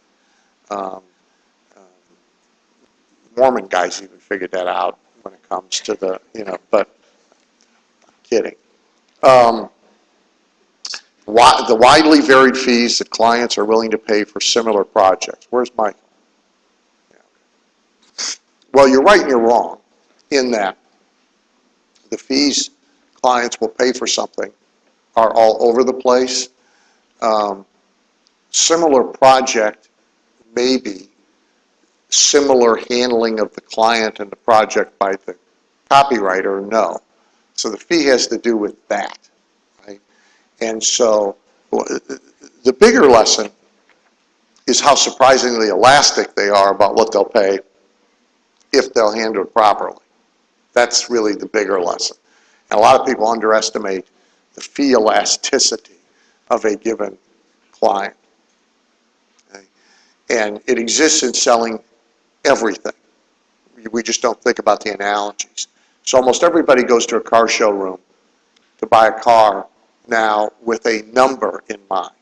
Mormon guys even figured that out when it comes to the, you know, but I'm kidding. The widely varied fees that clients are willing to pay for similar projects. Where's Michael? Yeah. Well, you're right and you're wrong in that the fees clients will pay for something are all over the place. Similar project, maybe. Similar handling of the client and the project by the copywriter, no. So the fee has to do with that, right? And so the bigger lesson is how surprisingly elastic they are about what they'll pay if they'll handle it properly. That's really the bigger lesson. And a lot of people underestimate the fee elasticity of a given client. Okay? And it exists in selling everything. We just don't think about the analogies. So almost everybody goes to a car showroom to buy a car now with a number in mind,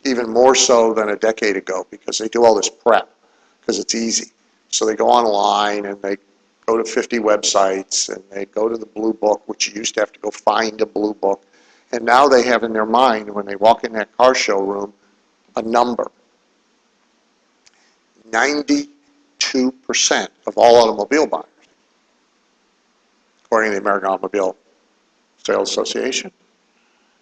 even more so than a decade ago, because they do all this prep because it's easy. So they go online and they go to 50 websites and they go to the blue book, which you used to have to go find a blue book. And now they have in their mind, when they walk in that car showroom, a number. 92% of all automobile buyers, according to the American Automobile Sales Association,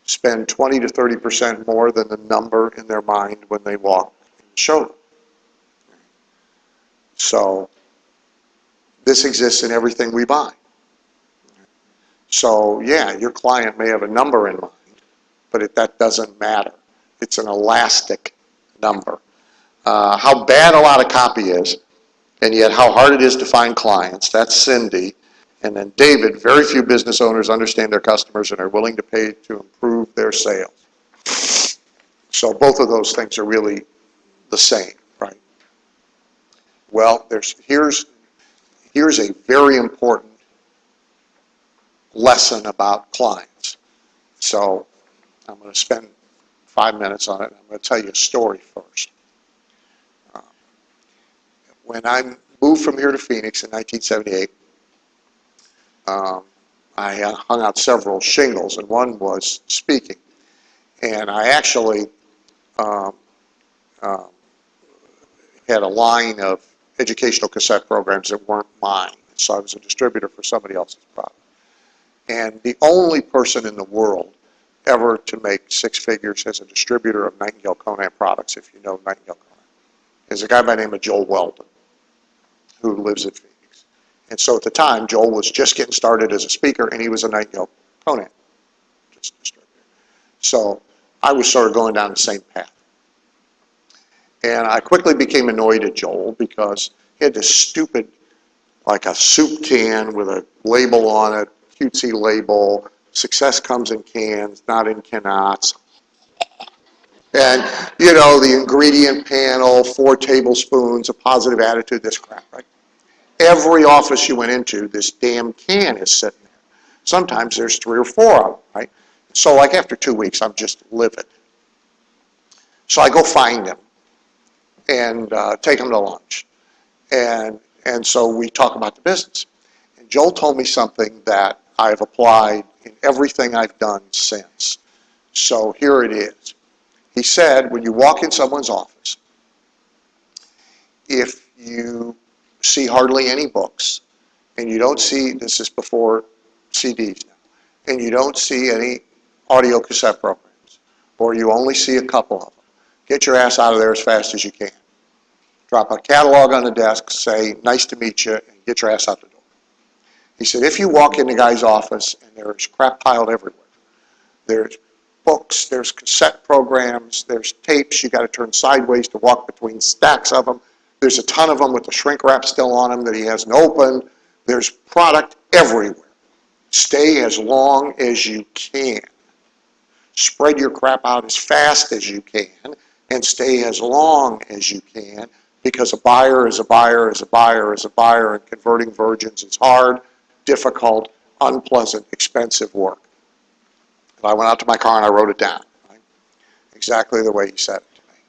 spend 20 to 30% more than the number in their mind when they walk in the showroom. So This exists in everything we buy. So yeah, your client may have a number in mind, but that doesn't matter. It's an elastic number. How bad a lot of copy is, and yet how hard it is to find clients, that's Cindy. And then David, very few business owners understand their customers and are willing to pay to improve their sales. So both of those things are really the same, right? Well, here's a very important lesson about clients. So I'm going to spend 5 minutes on it. I'm going to tell you a story first. When I moved from here to Phoenix in 1978, I hung out several shingles, and one was speaking. And I actually had a line of educational cassette programs that weren't mine. So I was a distributor for somebody else's product. And the only person in the world ever to make 6 figures as a distributor of Nightingale Conant products, if you know Nightingale Conant, is a guy by the name of Joel Weldon, who lives in Phoenix. And so at the time, Joel was just getting started as a speaker, and he was a Nightingale Conant distributor. So I was sort of going down the same path. And I quickly became annoyed at Joel because he had this stupid, like a soup can with a label on it, cutesy label, success comes in cans, not in cannots. And, you know, the ingredient panel, 4 tablespoons, a positive attitude, this crap, right? Every office you went into, this damn can is sitting there. Sometimes there's 3 or 4 of them, right? So like after 2 weeks, I'm just livid. So I go find him and take him to lunch. And so we talk about the business. And Joel told me something that I've applied in everything I've done since. So here it is. He said, when you walk in someone's office, if you see hardly any books, and you don't see, this is before CDs now, and you don't see any audio cassette programs, or you only see a couple of them, get your ass out of there as fast as you can. Drop a catalog on the desk, say, nice to meet you, and get your ass out the door. He said, if you walk in the guy's office and there's crap piled everywhere, there's books, there's cassette programs, there's tapes you got to turn sideways to walk between stacks of them, there's a ton of them with the shrink wrap still on them that he hasn't opened, there's product everywhere. Stay as long as you can. Spread your crap out as fast as you can, and stay as long as you can, because a buyer is a buyer is a buyer is a buyer, and converting virgins is hard, difficult, unpleasant, expensive work. And I went out to my car and I wrote it down, right? Exactly the way he said it to me.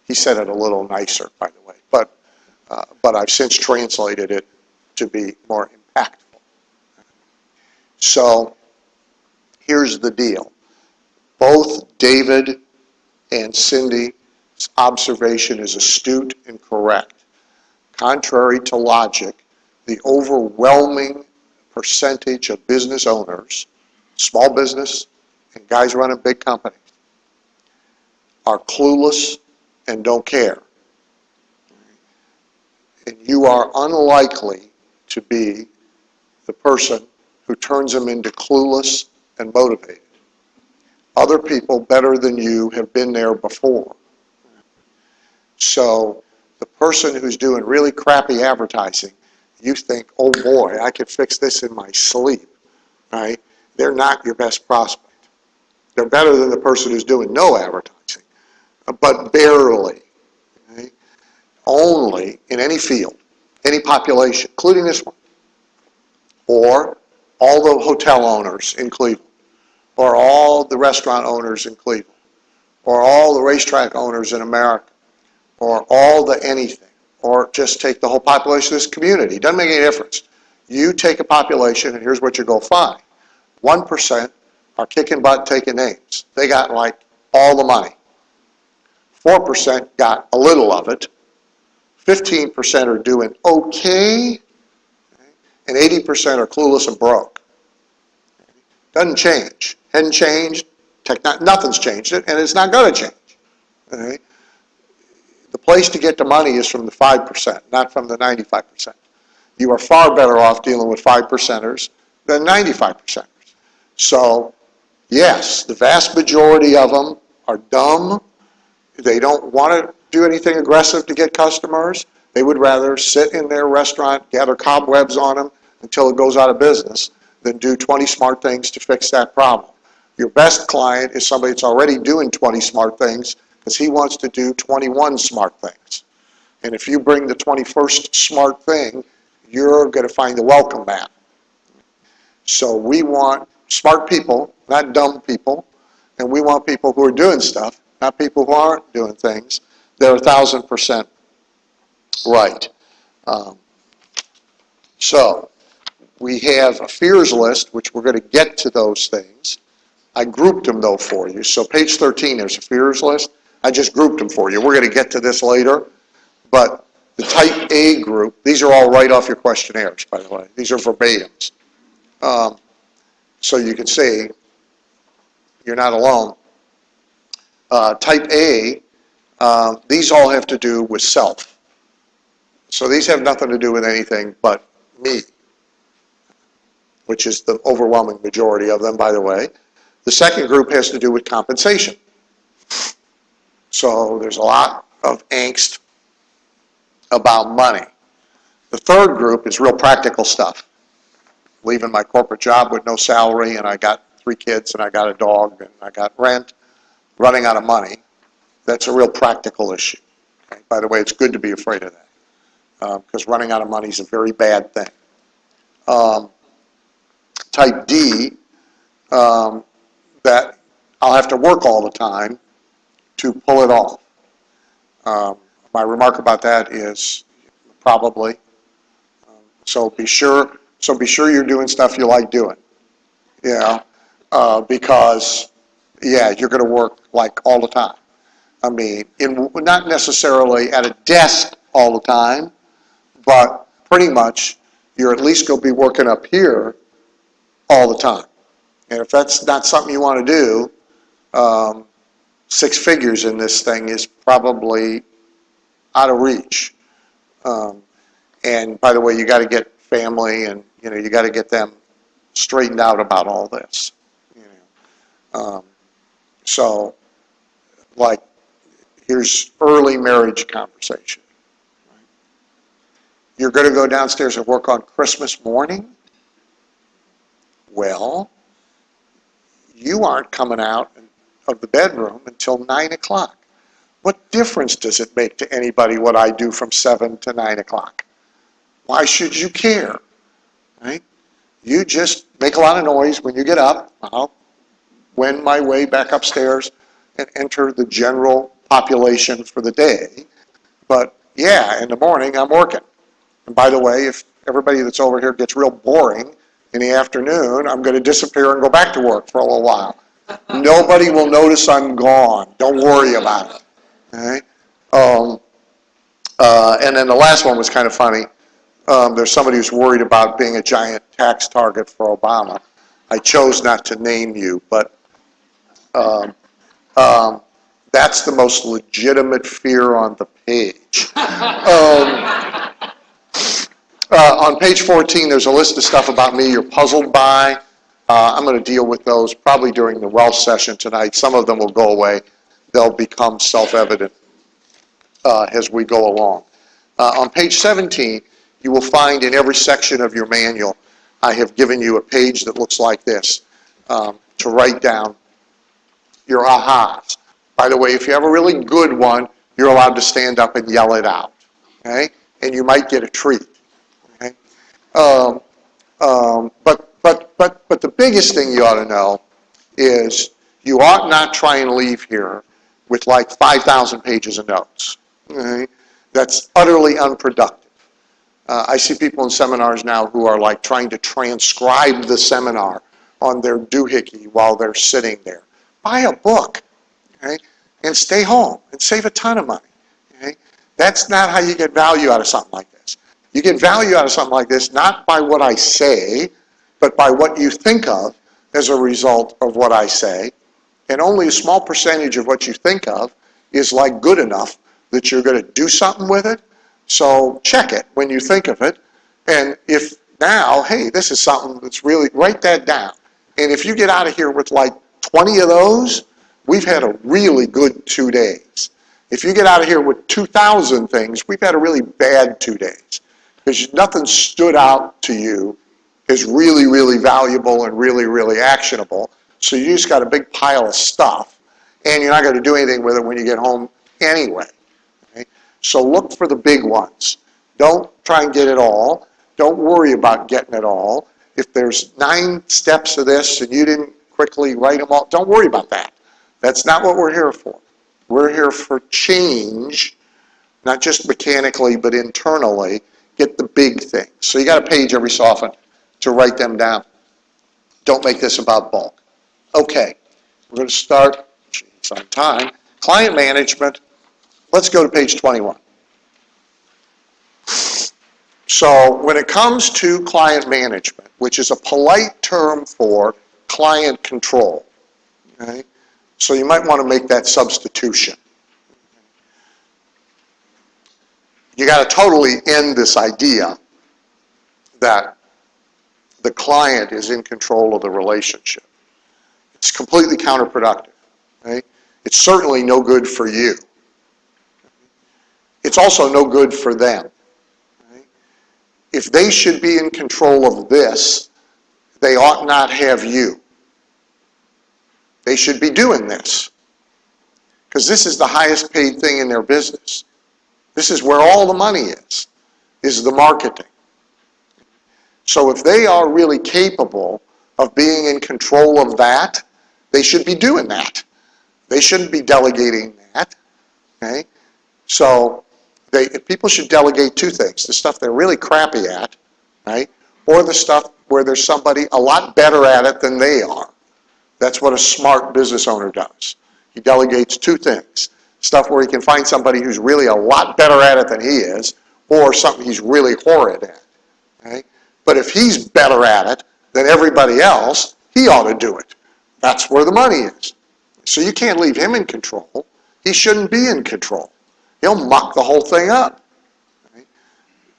He said it a little nicer, by the way, but I've since translated it to be more impactful. So here's the deal. Both David and Cindy's observation is astute and correct. Contrary to logic, the overwhelming percentage of business owners, small business and guys running big companies, are clueless and don't care. And you are unlikely to be the person who turns them into clueless and motivated. Other people better than you have been there before. So the person who's doing really crappy advertising, you think, oh boy, I could fix this in my sleep, right? They're not your best prospect. They're better than the person who's doing no advertising, but barely. Okay? Only in any field, any population, including this one, or all the hotel owners in Cleveland, or all the restaurant owners in Cleveland, or all the racetrack owners in America, or all the anything, or just take the whole population of this community. It doesn't make any difference. You take a population, and here's what you're going to find. 1% are kicking butt, taking names. They got like all the money. 4% got a little of it. 15% are doing okay, and 80% are clueless and broke. Doesn't change. Hadn't changed. Nothing's changed it, and it's not going to change. Okay? The place to get the money is from the 5%, not from the 95%. you are far better off dealing with 5%ers than 95%ers. So, yes, the vast majority of them are dumb. They don't want to do anything aggressive to get customers. They would rather sit in their restaurant, gather cobwebs on them until it goes out of business than do 20 smart things to fix that problem. Your best client is somebody that's already doing 20 smart things because he wants to do 21 smart things. And if you bring the 21st smart thing, you're going to find the welcome mat. So we want smart people, not dumb people, and we want people who are doing stuff, not people who aren't doing things. They're 1,000% right. So we have a fears list, which we're going to get to those things. I grouped them, though, for you. So page 13, there's a fears list. I just grouped them for you. We're going to get to this later. But the type A group, these are all right off your questionnaires, by the way. These are verbatims. So you can see you're not alone. Type A, these all have to do with self. So these have nothing to do with anything but me, which is the overwhelming majority of them, by the way. The second group has to do with compensation. So there's a lot of angst about money. The third group is real practical stuff. Leaving my corporate job with no salary, and I got 3 kids, and I got a dog, and I got rent, running out of money. That's a real practical issue. Okay? By the way, it's good to be afraid of that because running out of money is a very bad thing. Type D, that I'll have to work all the time to pull it off. My remark about that is probably. So be sure you're doing stuff you like doing. You know, because yeah, you're going to work like all the time. I mean, not necessarily at a desk all the time, but pretty much you're at least going to be working up here all the time. And if that's not something you want to do, 6 figures in this thing is probably out of reach. And by the way, you got to get family, and you got to get them straightened out about all this. So, like, here's early marriage conversation. You're going to go downstairs and work on Christmas morning? Well, you aren't coming out of the bedroom until 9 o'clock. What difference does it make to anybody what I do from 7 to 9 o'clock? Why should you care? Right? You just make a lot of noise when you get up. I'll wend my way back upstairs and enter the general population for the day. But yeah, in the morning I'm working. And by the way, if everybody that's over here gets real boring in the afternoon, I'm going to disappear and go back to work for a little while. Nobody will notice I'm gone. Don't worry about it. Okay? And then the last one was kind of funny. There's somebody who's worried about being a giant tax target for Obama. I chose not to name you, but that's the most legitimate fear on the page. On page 14, there's a list of stuff about me you're puzzled by. I'm going to deal with those probably during the wealth session tonight. Some of them will go away. They'll become self-evident as we go along. On page 17, you will find in every section of your manual, I have given you a page that looks like this to write down your ahas. By the way, if you have a really good one, you're allowed to stand up and yell it out. Okay? And you might get a treat. Okay? But the biggest thing you ought to know is you ought not try and leave here with like 5,000 pages of notes. Okay? That's utterly unproductive. I see people in seminars now who are like trying to transcribe the seminar on their doohickey while they're sitting there. Buy a book, okay, and stay home and save a ton of money. Okay? That's not how you get value out of something like this. You get value out of something like this not by what I say, but by what you think of as a result of what I say. And only a small percentage of what you think of is like good enough that you're going to do something with it. So check it when you think of it, And if now, hey, this is something that's really, write that down. And if you get out of here with like 20 of those, we've had a really good 2 days. If you get out of here with 2,000 things, we've had a really bad 2 days. Because nothing stood out to you as really, really valuable and really, really actionable. So you just got a big pile of stuff, and you're not going to do anything with it when you get home anyway. Okay? So look for the big ones. Don't try and get it all. Don't worry about getting it all. If there's 9 steps of this and you didn't quickly write them all, don't worry about that. That's not what we're here for. We're here for change, not just mechanically, but internally. Get the big things. So you got a page every so often to write them down. Don't make this about bulk. Okay, we're going to start on time. Client management. Let's go to page 21. So when it comes to client management, which is a polite term for client control, okay? So you might want to make that substitution. You got to totally end this idea that the client is in control of the relationship. It's completely counterproductive. Okay? It's certainly no good for you. It's also no good for them. Okay? If they should be in control of this, they ought not have you. They should be doing this. Because this is the highest paid thing in their business. This is where all the money is the marketing. So if they are really capable of being in control of that, they should be doing that. They shouldn't be delegating that. Okay? So people should delegate 2 things. The stuff they're really crappy at, right? Or the stuff where there's somebody a lot better at it than they are. That's what a smart business owner does. He delegates 2 things. Stuff where he can find somebody who's really a lot better at it than he is, or something he's really horrid at. Okay? But if he's better at it than everybody else, he ought to do it. That's where the money is. So you can't leave him in control. He shouldn't be in control. He'll muck the whole thing up. Okay?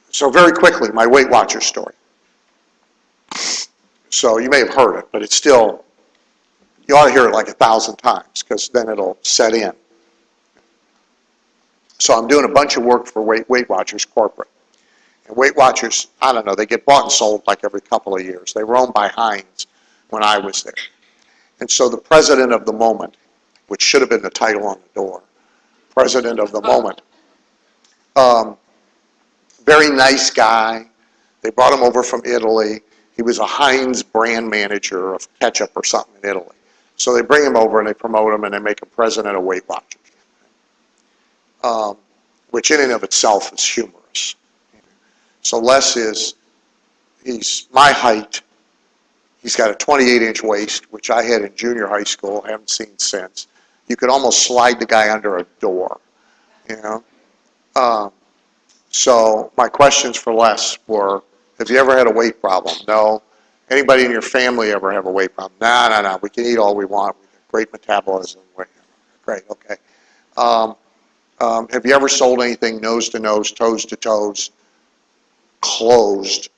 So very quickly, my Weight Watchers story. So you may have heard it, but it's still, you ought to hear it like 1,000 times, because then it'll set in. So I'm doing a bunch of work for Weight Watchers corporate. And Weight Watchers, I don't know, they get bought and sold like every couple of years. They were owned by Heinz when I was there. And so the president of the moment, which should have been the title on the door, president of the moment, very nice guy. They brought him over from Italy. He was a Heinz brand manager of ketchup or something in Italy. So they bring him over and they promote him and they make him president of Weight Watchers. Which in and of itself is humorous. So Les he's my height. He's got a 28-inch waist, which I had in junior high school, haven't seen since. You could almost slide the guy under a door, you know. So my questions for Les were, have you ever had a weight problem? No. Anybody in your family ever have a weight problem? No. We can eat all we want. We have great metabolism. Great, okay. Have you ever sold anything nose to nose, toes to toes, closed,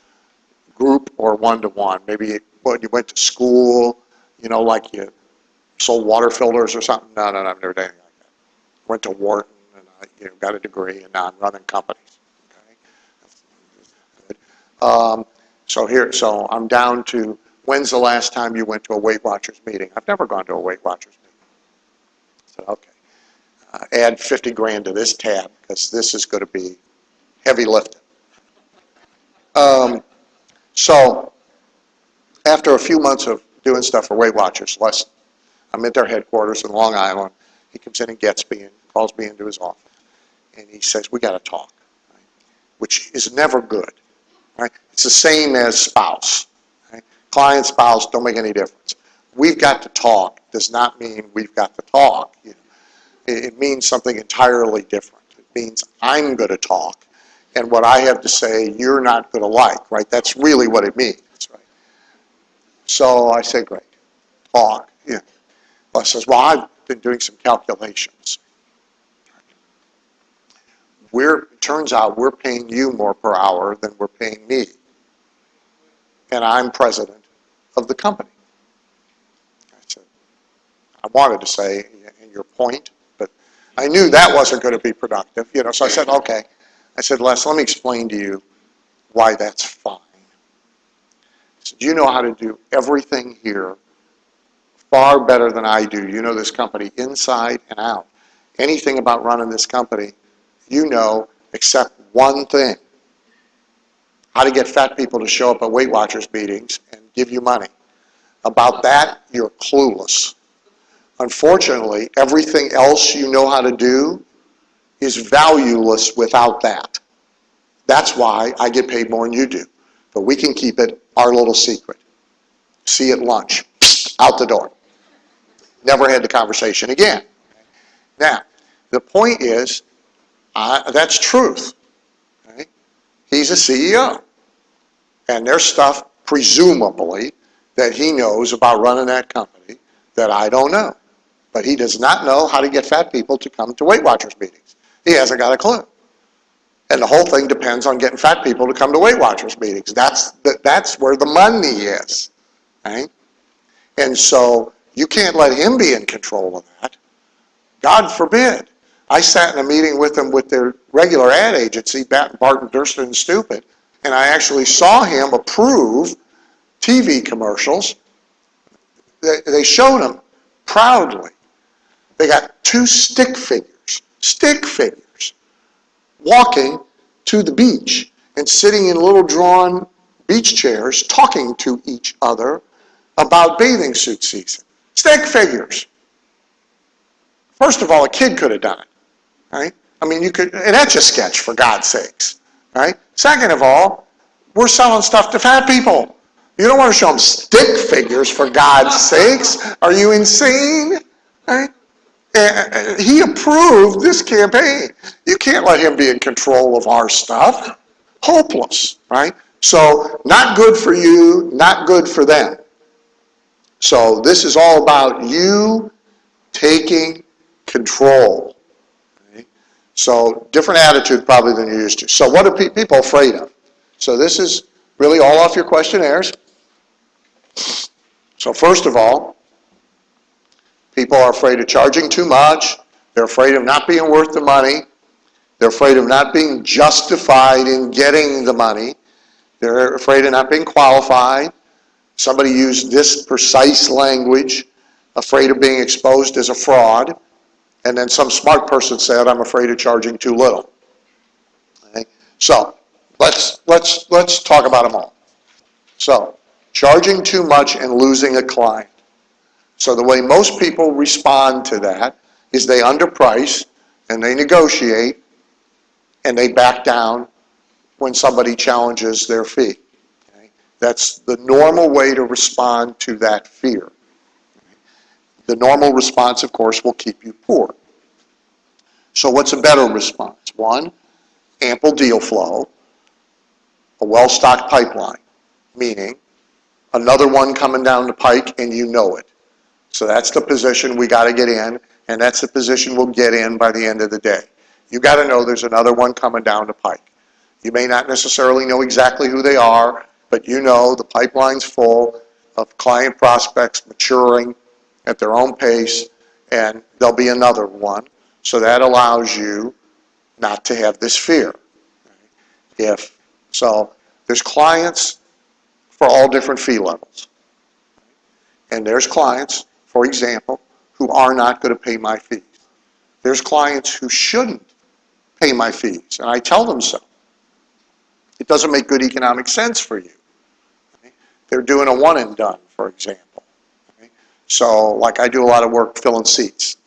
group or one-to-one? Maybe when you went to school, you know, like you sold water filters or something? No, I've never done anything like that. Went to Wharton and I got a degree and now I'm running companies. Okay? So I'm down to, when's the last time you went to a Weight Watchers meeting? I've never gone to a Weight Watchers meeting. I said, okay. Add 50 grand to this tab because this is going to be heavy lifting. So after a few months of doing stuff for Weight Watchers, I'm at their headquarters in Long Island. He comes in and gets me and calls me into his office. And he says, we got to talk, right? Which is never good. Right? It's the same as spouse. Right? Client, spouse, don't make any difference. We've got to talk does not mean we've got to talk. You know? It means something entirely different. It means I'm going to talk, and what I have to say you're not going to like, right? That's really what it means, right? So I say, great, talk. Yeah. Well, says, well, I've been doing some calculations. Turns out we're paying you more per hour than we're paying me. and I'm president of the company. I said, I wanted to say, in your point, but I knew that wasn't going to be productive, you know, so I said, okay. I said, Les, let me explain to you why that's fine. I said, you know how to do everything here far better than I do. You know this company inside and out. Anything about running this company, you know, except one thing. How to get fat people to show up at Weight Watchers meetings and give you money. About that, you're clueless. Unfortunately, everything else you know how to do is valueless without that. That's why I get paid more than you do. But we can keep it our little secret. See you at lunch. Out the door. Never had the conversation again. Now, the point is, that's truth. Right? He's a CEO. And there's stuff, presumably, that he knows about running that company that I don't know. But he does not know how to get fat people to come to Weight Watchers meetings. He hasn't got a clue. And the whole thing depends on getting fat people to come to Weight Watchers meetings. That's where the money is. Right? And so you can't let him be in control of that. God forbid. I sat in a meeting with them with their regular ad agency, Barton, Durston, and Stupid, and I actually saw him approve TV commercials. They showed them proudly. They got 2 stick figures, walking to the beach and sitting in little drawn beach chairs talking to each other about bathing suit season. Stick figures. First of all, a kid could have done it, right? I mean, you could, an Etch-a-Sketch, for God's sakes, right? Second of all, we're selling stuff to fat people. You don't want to show them stick figures, for God's sakes. Are you insane? Right? He approved this campaign. You can't let him be in control of our stuff. Hopeless, right? So, not good for you, not good for them. So, this is all about you taking control. Okay? So, different attitude probably than you're used to. So, what are people afraid of? So, this is really all off your questionnaires. So, first of all, people are afraid of charging too much. They're afraid of not being worth the money. They're afraid of not being justified in getting the money. They're afraid of not being qualified. Somebody used this precise language, afraid of being exposed as a fraud. And then some smart person said, I'm afraid of charging too little. Okay? So, let's talk about them all. So, charging too much and losing a client. So the way most people respond to that is they underprice and they negotiate and they back down when somebody challenges their fee. Okay? That's the normal way to respond to that fear. Okay? The normal response, of course, will keep you poor. So what's a better response? 1, ample deal flow, a well-stocked pipeline, meaning another one coming down the pike and you know it. So that's the position we got to get in, and that's the position we'll get in by the end of the day. You got to know there's another one coming down the pike. You may not necessarily know exactly who they are, but you know the pipeline's full of client prospects maturing at their own pace, and there'll be another one. So that allows you not to have this fear. So there's clients for all different fee levels. And there's clients, for example, who are not going to pay my fees. There's clients who shouldn't pay my fees, and I tell them so. It doesn't make good economic sense for you. Okay? They're doing a one and done, for example. Okay? So, like I do a lot of work filling seats,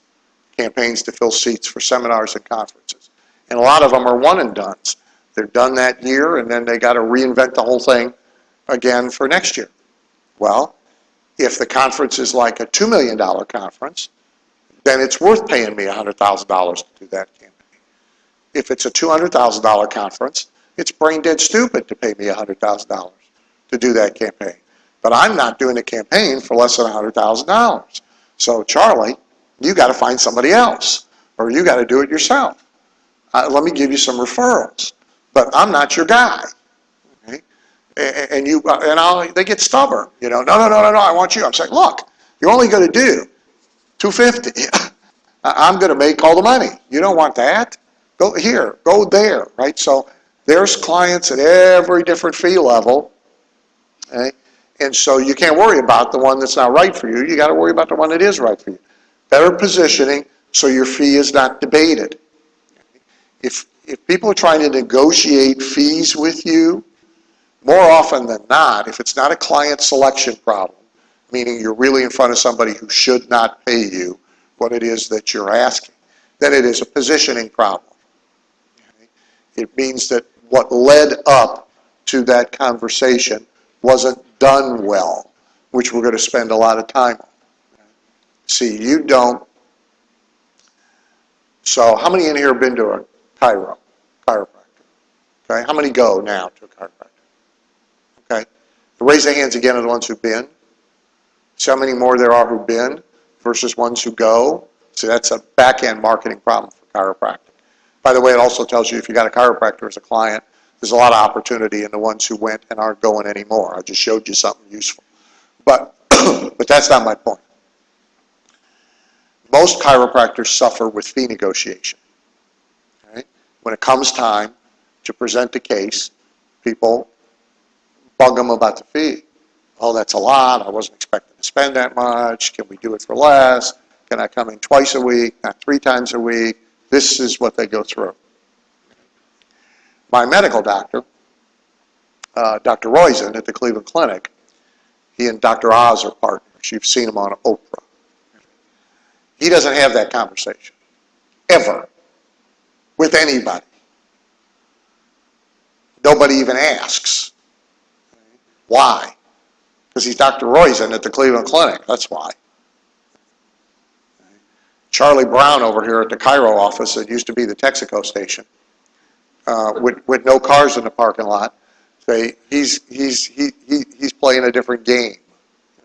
campaigns to fill seats for seminars and conferences. And a lot of them are one and dones. They're done that year, and then they got to reinvent the whole thing again for next year. Well, if the conference is like a $2 million conference, then it's worth paying me $100,000 to do that campaign. If it's a $200,000 conference, it's brain dead stupid to pay me $100,000 to do that campaign. But I'm not doing a campaign for less than $100,000. So, Charlie, you got to find somebody else, or you got to do it yourself. Let me give you some referrals, but I'm not your guy. Okay? They get stubborn, no, I want you. I'm saying, look, you're only going to do $250. I'm going to make all the money. You don't want that? Go here, go there, right? So there's clients at every different fee level, okay? And so you can't worry about the one that's not right for you. You got to worry about the one that is right for you. Better positioning so your fee is not debated. If people are trying to negotiate fees with you, more often than not, if it's not a client selection problem, meaning you're really in front of somebody who should not pay you what it is that you're asking, then it is a positioning problem. Okay? It means that what led up to that conversation wasn't done well, which we're going to spend a lot of time on. See, you don't. So how many in here have been to a chiropractor? Okay, how many go now to a chiropractor? Okay, raise their hands again of the ones who've been. See how many more there are who've been versus ones who go. See, that's a back-end marketing problem for chiropractic. By the way, it also tells you if you got a chiropractor as a client, there's a lot of opportunity in the ones who went and aren't going anymore. I just showed you something useful. But, but that's not my point. Most chiropractors suffer with fee negotiation. Okay? When it comes time to present a case, people bug them about the fee. Oh, that's a lot. I wasn't expecting to spend that much. Can we do it for less? Can I come in twice a week, not 3 times a week? This is what they go through. My medical doctor, Dr. Roizen at the Cleveland Clinic, he and Dr. Oz are partners. You've seen him on Oprah. He doesn't have that conversation, ever, with anybody. Nobody even asks. Why? Because he's Dr. Roizen at the Cleveland Clinic. That's why. Charlie Brown over here at the Cairo office, that used to be the Texaco station, with no cars in the parking lot, he's playing a different game.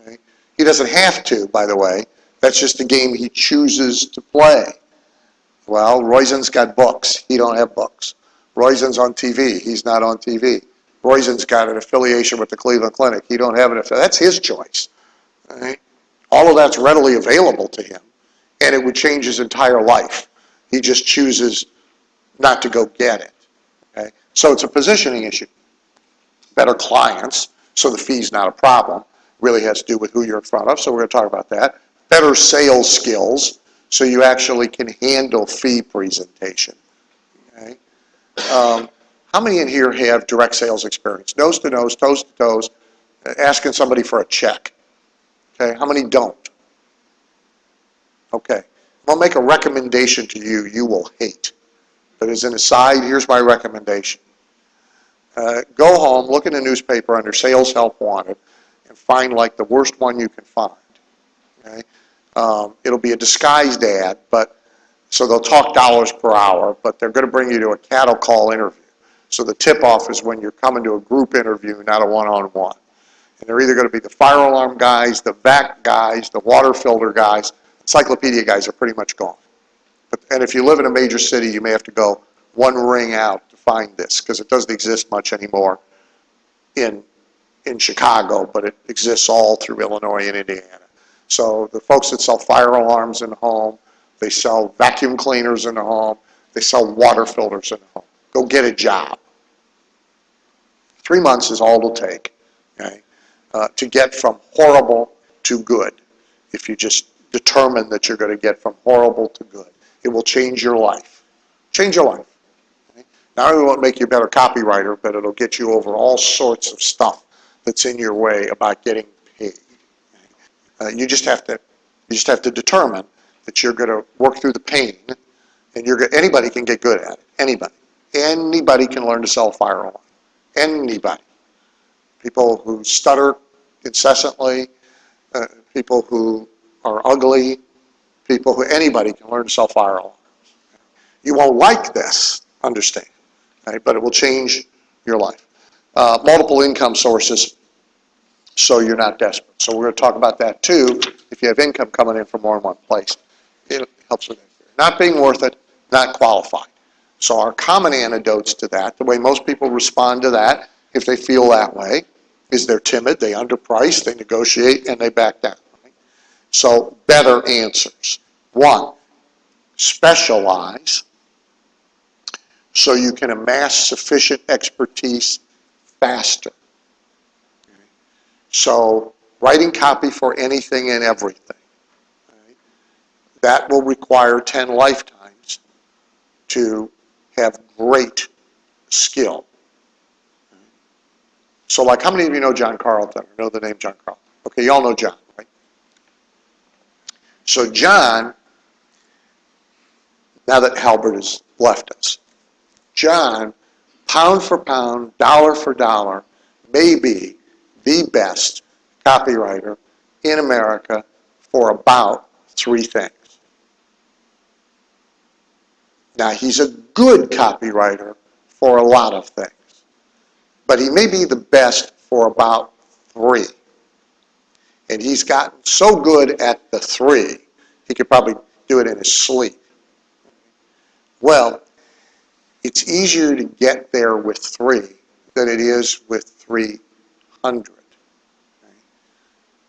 Okay? He doesn't have to, by the way. That's just a game he chooses to play. Well, Roizen's got books. He don't have books. Roizen's on TV. He's not on TV. Roizen's got an affiliation with the Cleveland Clinic. He don't have an affiliation. That's his choice. Okay? All of that's readily available to him, and it would change his entire life. He just chooses not to go get it. Okay? So it's a positioning issue. Better clients, so the fee's not a problem. Really has to do with who you're in front of, so we're going to talk about that. Better sales skills, so you actually can handle fee presentation. Okay? How many in here have direct sales experience? Nose to nose, toes to toes, asking somebody for a check. Okay, how many don't? Okay, I'll make a recommendation to you you will hate. But as an aside, here's my recommendation. Go home, look in the newspaper under Sales Help Wanted, and find like the worst one you can find. Okay? It'll be a disguised ad, but so they'll talk dollars per hour, but they're going to bring you to a cattle call interview. So the tip-off is when you're coming to a group interview, not a one-on-one. And they're either going to be the fire alarm guys, the vac guys, the water filter guys. Encyclopedia guys are pretty much gone. And if you live in a major city, you may have to go one ring out to find this, because it doesn't exist much anymore in Chicago, but it exists all through Illinois and Indiana. So the folks that sell fire alarms in the home, they sell vacuum cleaners in the home, they sell water filters in the home. Go get a job. 3 months is all it'll take, okay, to get from horrible to good. If you just determine that you're going to get from horrible to good, it will change your life. Change your life. Okay? Not only will it make you a better copywriter, but it'll get you over all sorts of stuff that's in your way about getting paid. Okay? You just have to determine that you're going to work through the pain, and anybody can get good at it. Anybody can learn to sell a fire alarm. Anybody. People who stutter incessantly, people who are ugly, anybody can learn to sell fire alarms. You won't like this, understand, okay? But it will change your life. Multiple income sources, so you're not desperate. So we're going to talk about that too. If you have income coming in from more than one place, it helps with that. Not being worth it, not qualified. So our common antidotes to that, the way most people respond to that, if they feel that way, is they're timid, they underprice, they negotiate, and they back down. Right? So better answers. One, specialize so you can amass sufficient expertise faster. Okay? So writing copy for anything and everything. Right? That will require 10 lifetimes to have great skill. So like, how many of you know John Carlton, or know the name John Carlton? Okay, you all know John, right? So John, now that Halbert has left us, John, pound for pound, dollar for dollar, may be the best copywriter in America for about 3 things. Now, he's a good copywriter for a lot of things, but he may be the best for about 3. And he's gotten so good at the 3, he could probably do it in his sleep. Well, it's easier to get there with 3 than it is with 300.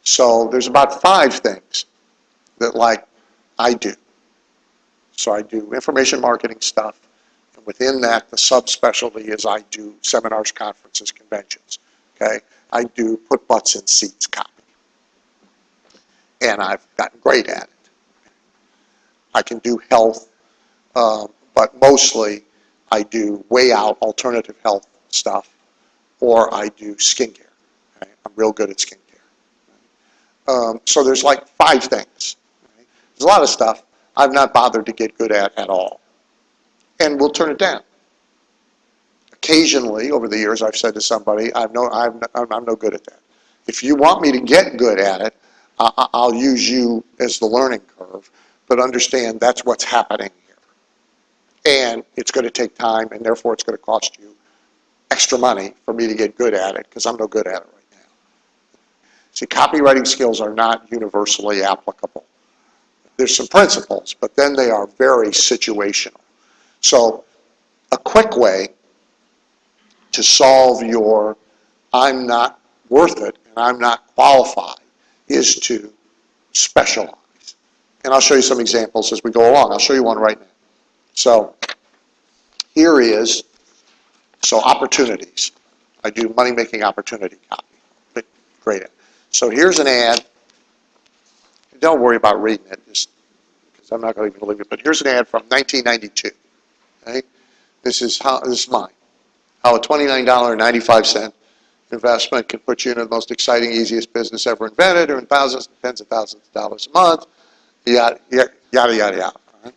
So there's about 5 things that, like, I do. So I do information marketing stuff, and within that, the subspecialty is I do seminars, conferences, conventions. Okay, I do put butts in seats copy, and I've gotten great at it. I can do health, but mostly I do way out alternative health stuff, or I do skincare. Okay? I'm real good at skincare. So there's like 5 things. Right? There's a lot of stuff I've not bothered to get good at all, and we'll turn it down. Occasionally, over the years, I've said to somebody, I'm no good at that. If you want me to get good at it, I'll use you as the learning curve, but understand that's what's happening here. And it's going to take time, and therefore it's going to cost you extra money for me to get good at it, because I'm no good at it right now. See, copywriting skills are not universally applicable. There's some principles, but then they are very situational. So a quick way to solve your I'm not worth it and I'm not qualified is to specialize. And I'll show you some examples as we go along. I'll show you one right now. So here is, opportunities. I do money-making opportunity copy. Great. So here's an ad. Don't worry about reading it, just because I'm not going to even believe it. But here's an ad from 1992. Okay? This is mine. How a $29.95 investment can put you into the most exciting, easiest business ever invented, earn thousands and tens of thousands of dollars a month, yada, yada, yada, yada. All right?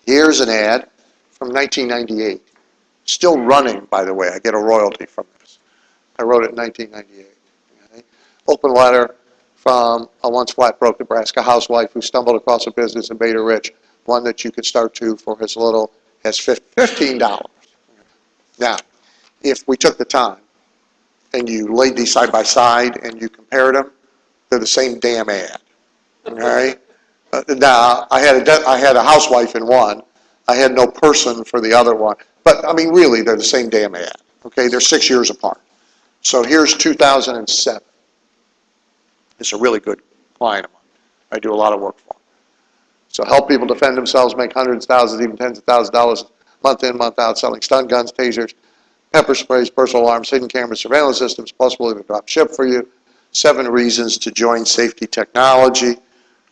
Here's an ad from 1998. Still running, by the way. I get a royalty from this. I wrote it in 1998. Okay? Open letter from a once flat broke Nebraska housewife who stumbled across a business and made her rich, one that you could start to for as little as $15. Now, if we took the time and you laid these side by side and you compared them, they're the same damn ad. Okay? Now, I had a housewife in one. I had no person for the other one. But, I mean, really, they're the same damn ad. Okay? They're 6 years apart. So here's 2007. It's a really good client of mine. I do a lot of work for them. So help people defend themselves, make hundreds, thousands, even tens of thousands of dollars month in, month out, selling stun guns, tasers, pepper sprays, personal alarms, hidden cameras, surveillance systems, plus we'll even drop ship for you. 7 reasons to join safety technology.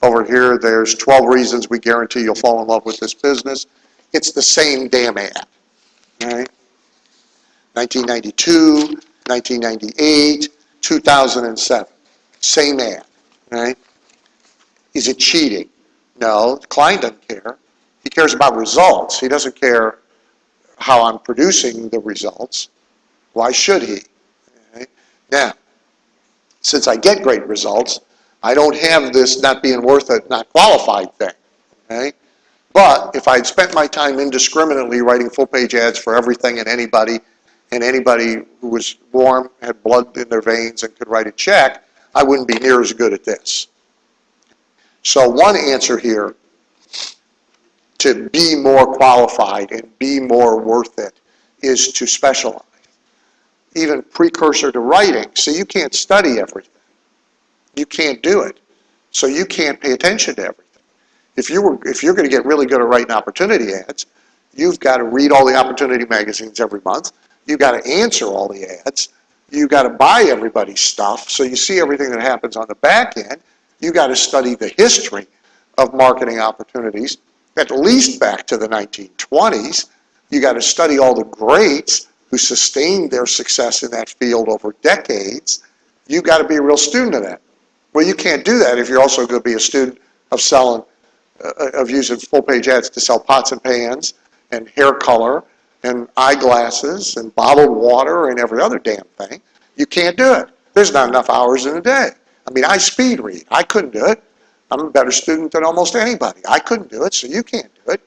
Over here, there's 12 reasons we guarantee you'll fall in love with this business. It's the same damn ad. All right? 1992, 1998, 2007. Same ad. All right? Is it cheating? No, the client doesn't care. He cares about results. He doesn't care how I'm producing the results. Why should he? Okay? Now, since I get great results, I don't have this not being worth it, not qualified thing. Okay? But if I'd spent my time indiscriminately writing full-page ads for everything and anybody who was warm, had blood in their veins, and could write a check, I wouldn't be near as good at this. So one answer here to be more qualified and be more worth it is to specialize. even precursor to writing. So you can't study everything. You can't do it. So you can't pay attention to everything. If you're going to get really good at writing opportunity ads, you've got to read all the opportunity magazines every month. You've got to answer all the ads. You've got to buy everybody's stuff. So you see everything that happens on the back end. You've got to study the history of marketing opportunities, at least back to the 1920s. You got to study all the greats who sustained their success in that field over decades. You've got to be a real student of that. Well, you can't do that if you're also going to be a student of selling, of using full-page ads to sell pots and pans and hair color and eyeglasses and bottled water and every other damn thing. You can't do it. There's not enough hours in a day. I mean, I speed read. I couldn't do it. I'm a better student than almost anybody. I couldn't do it, so you can't do it.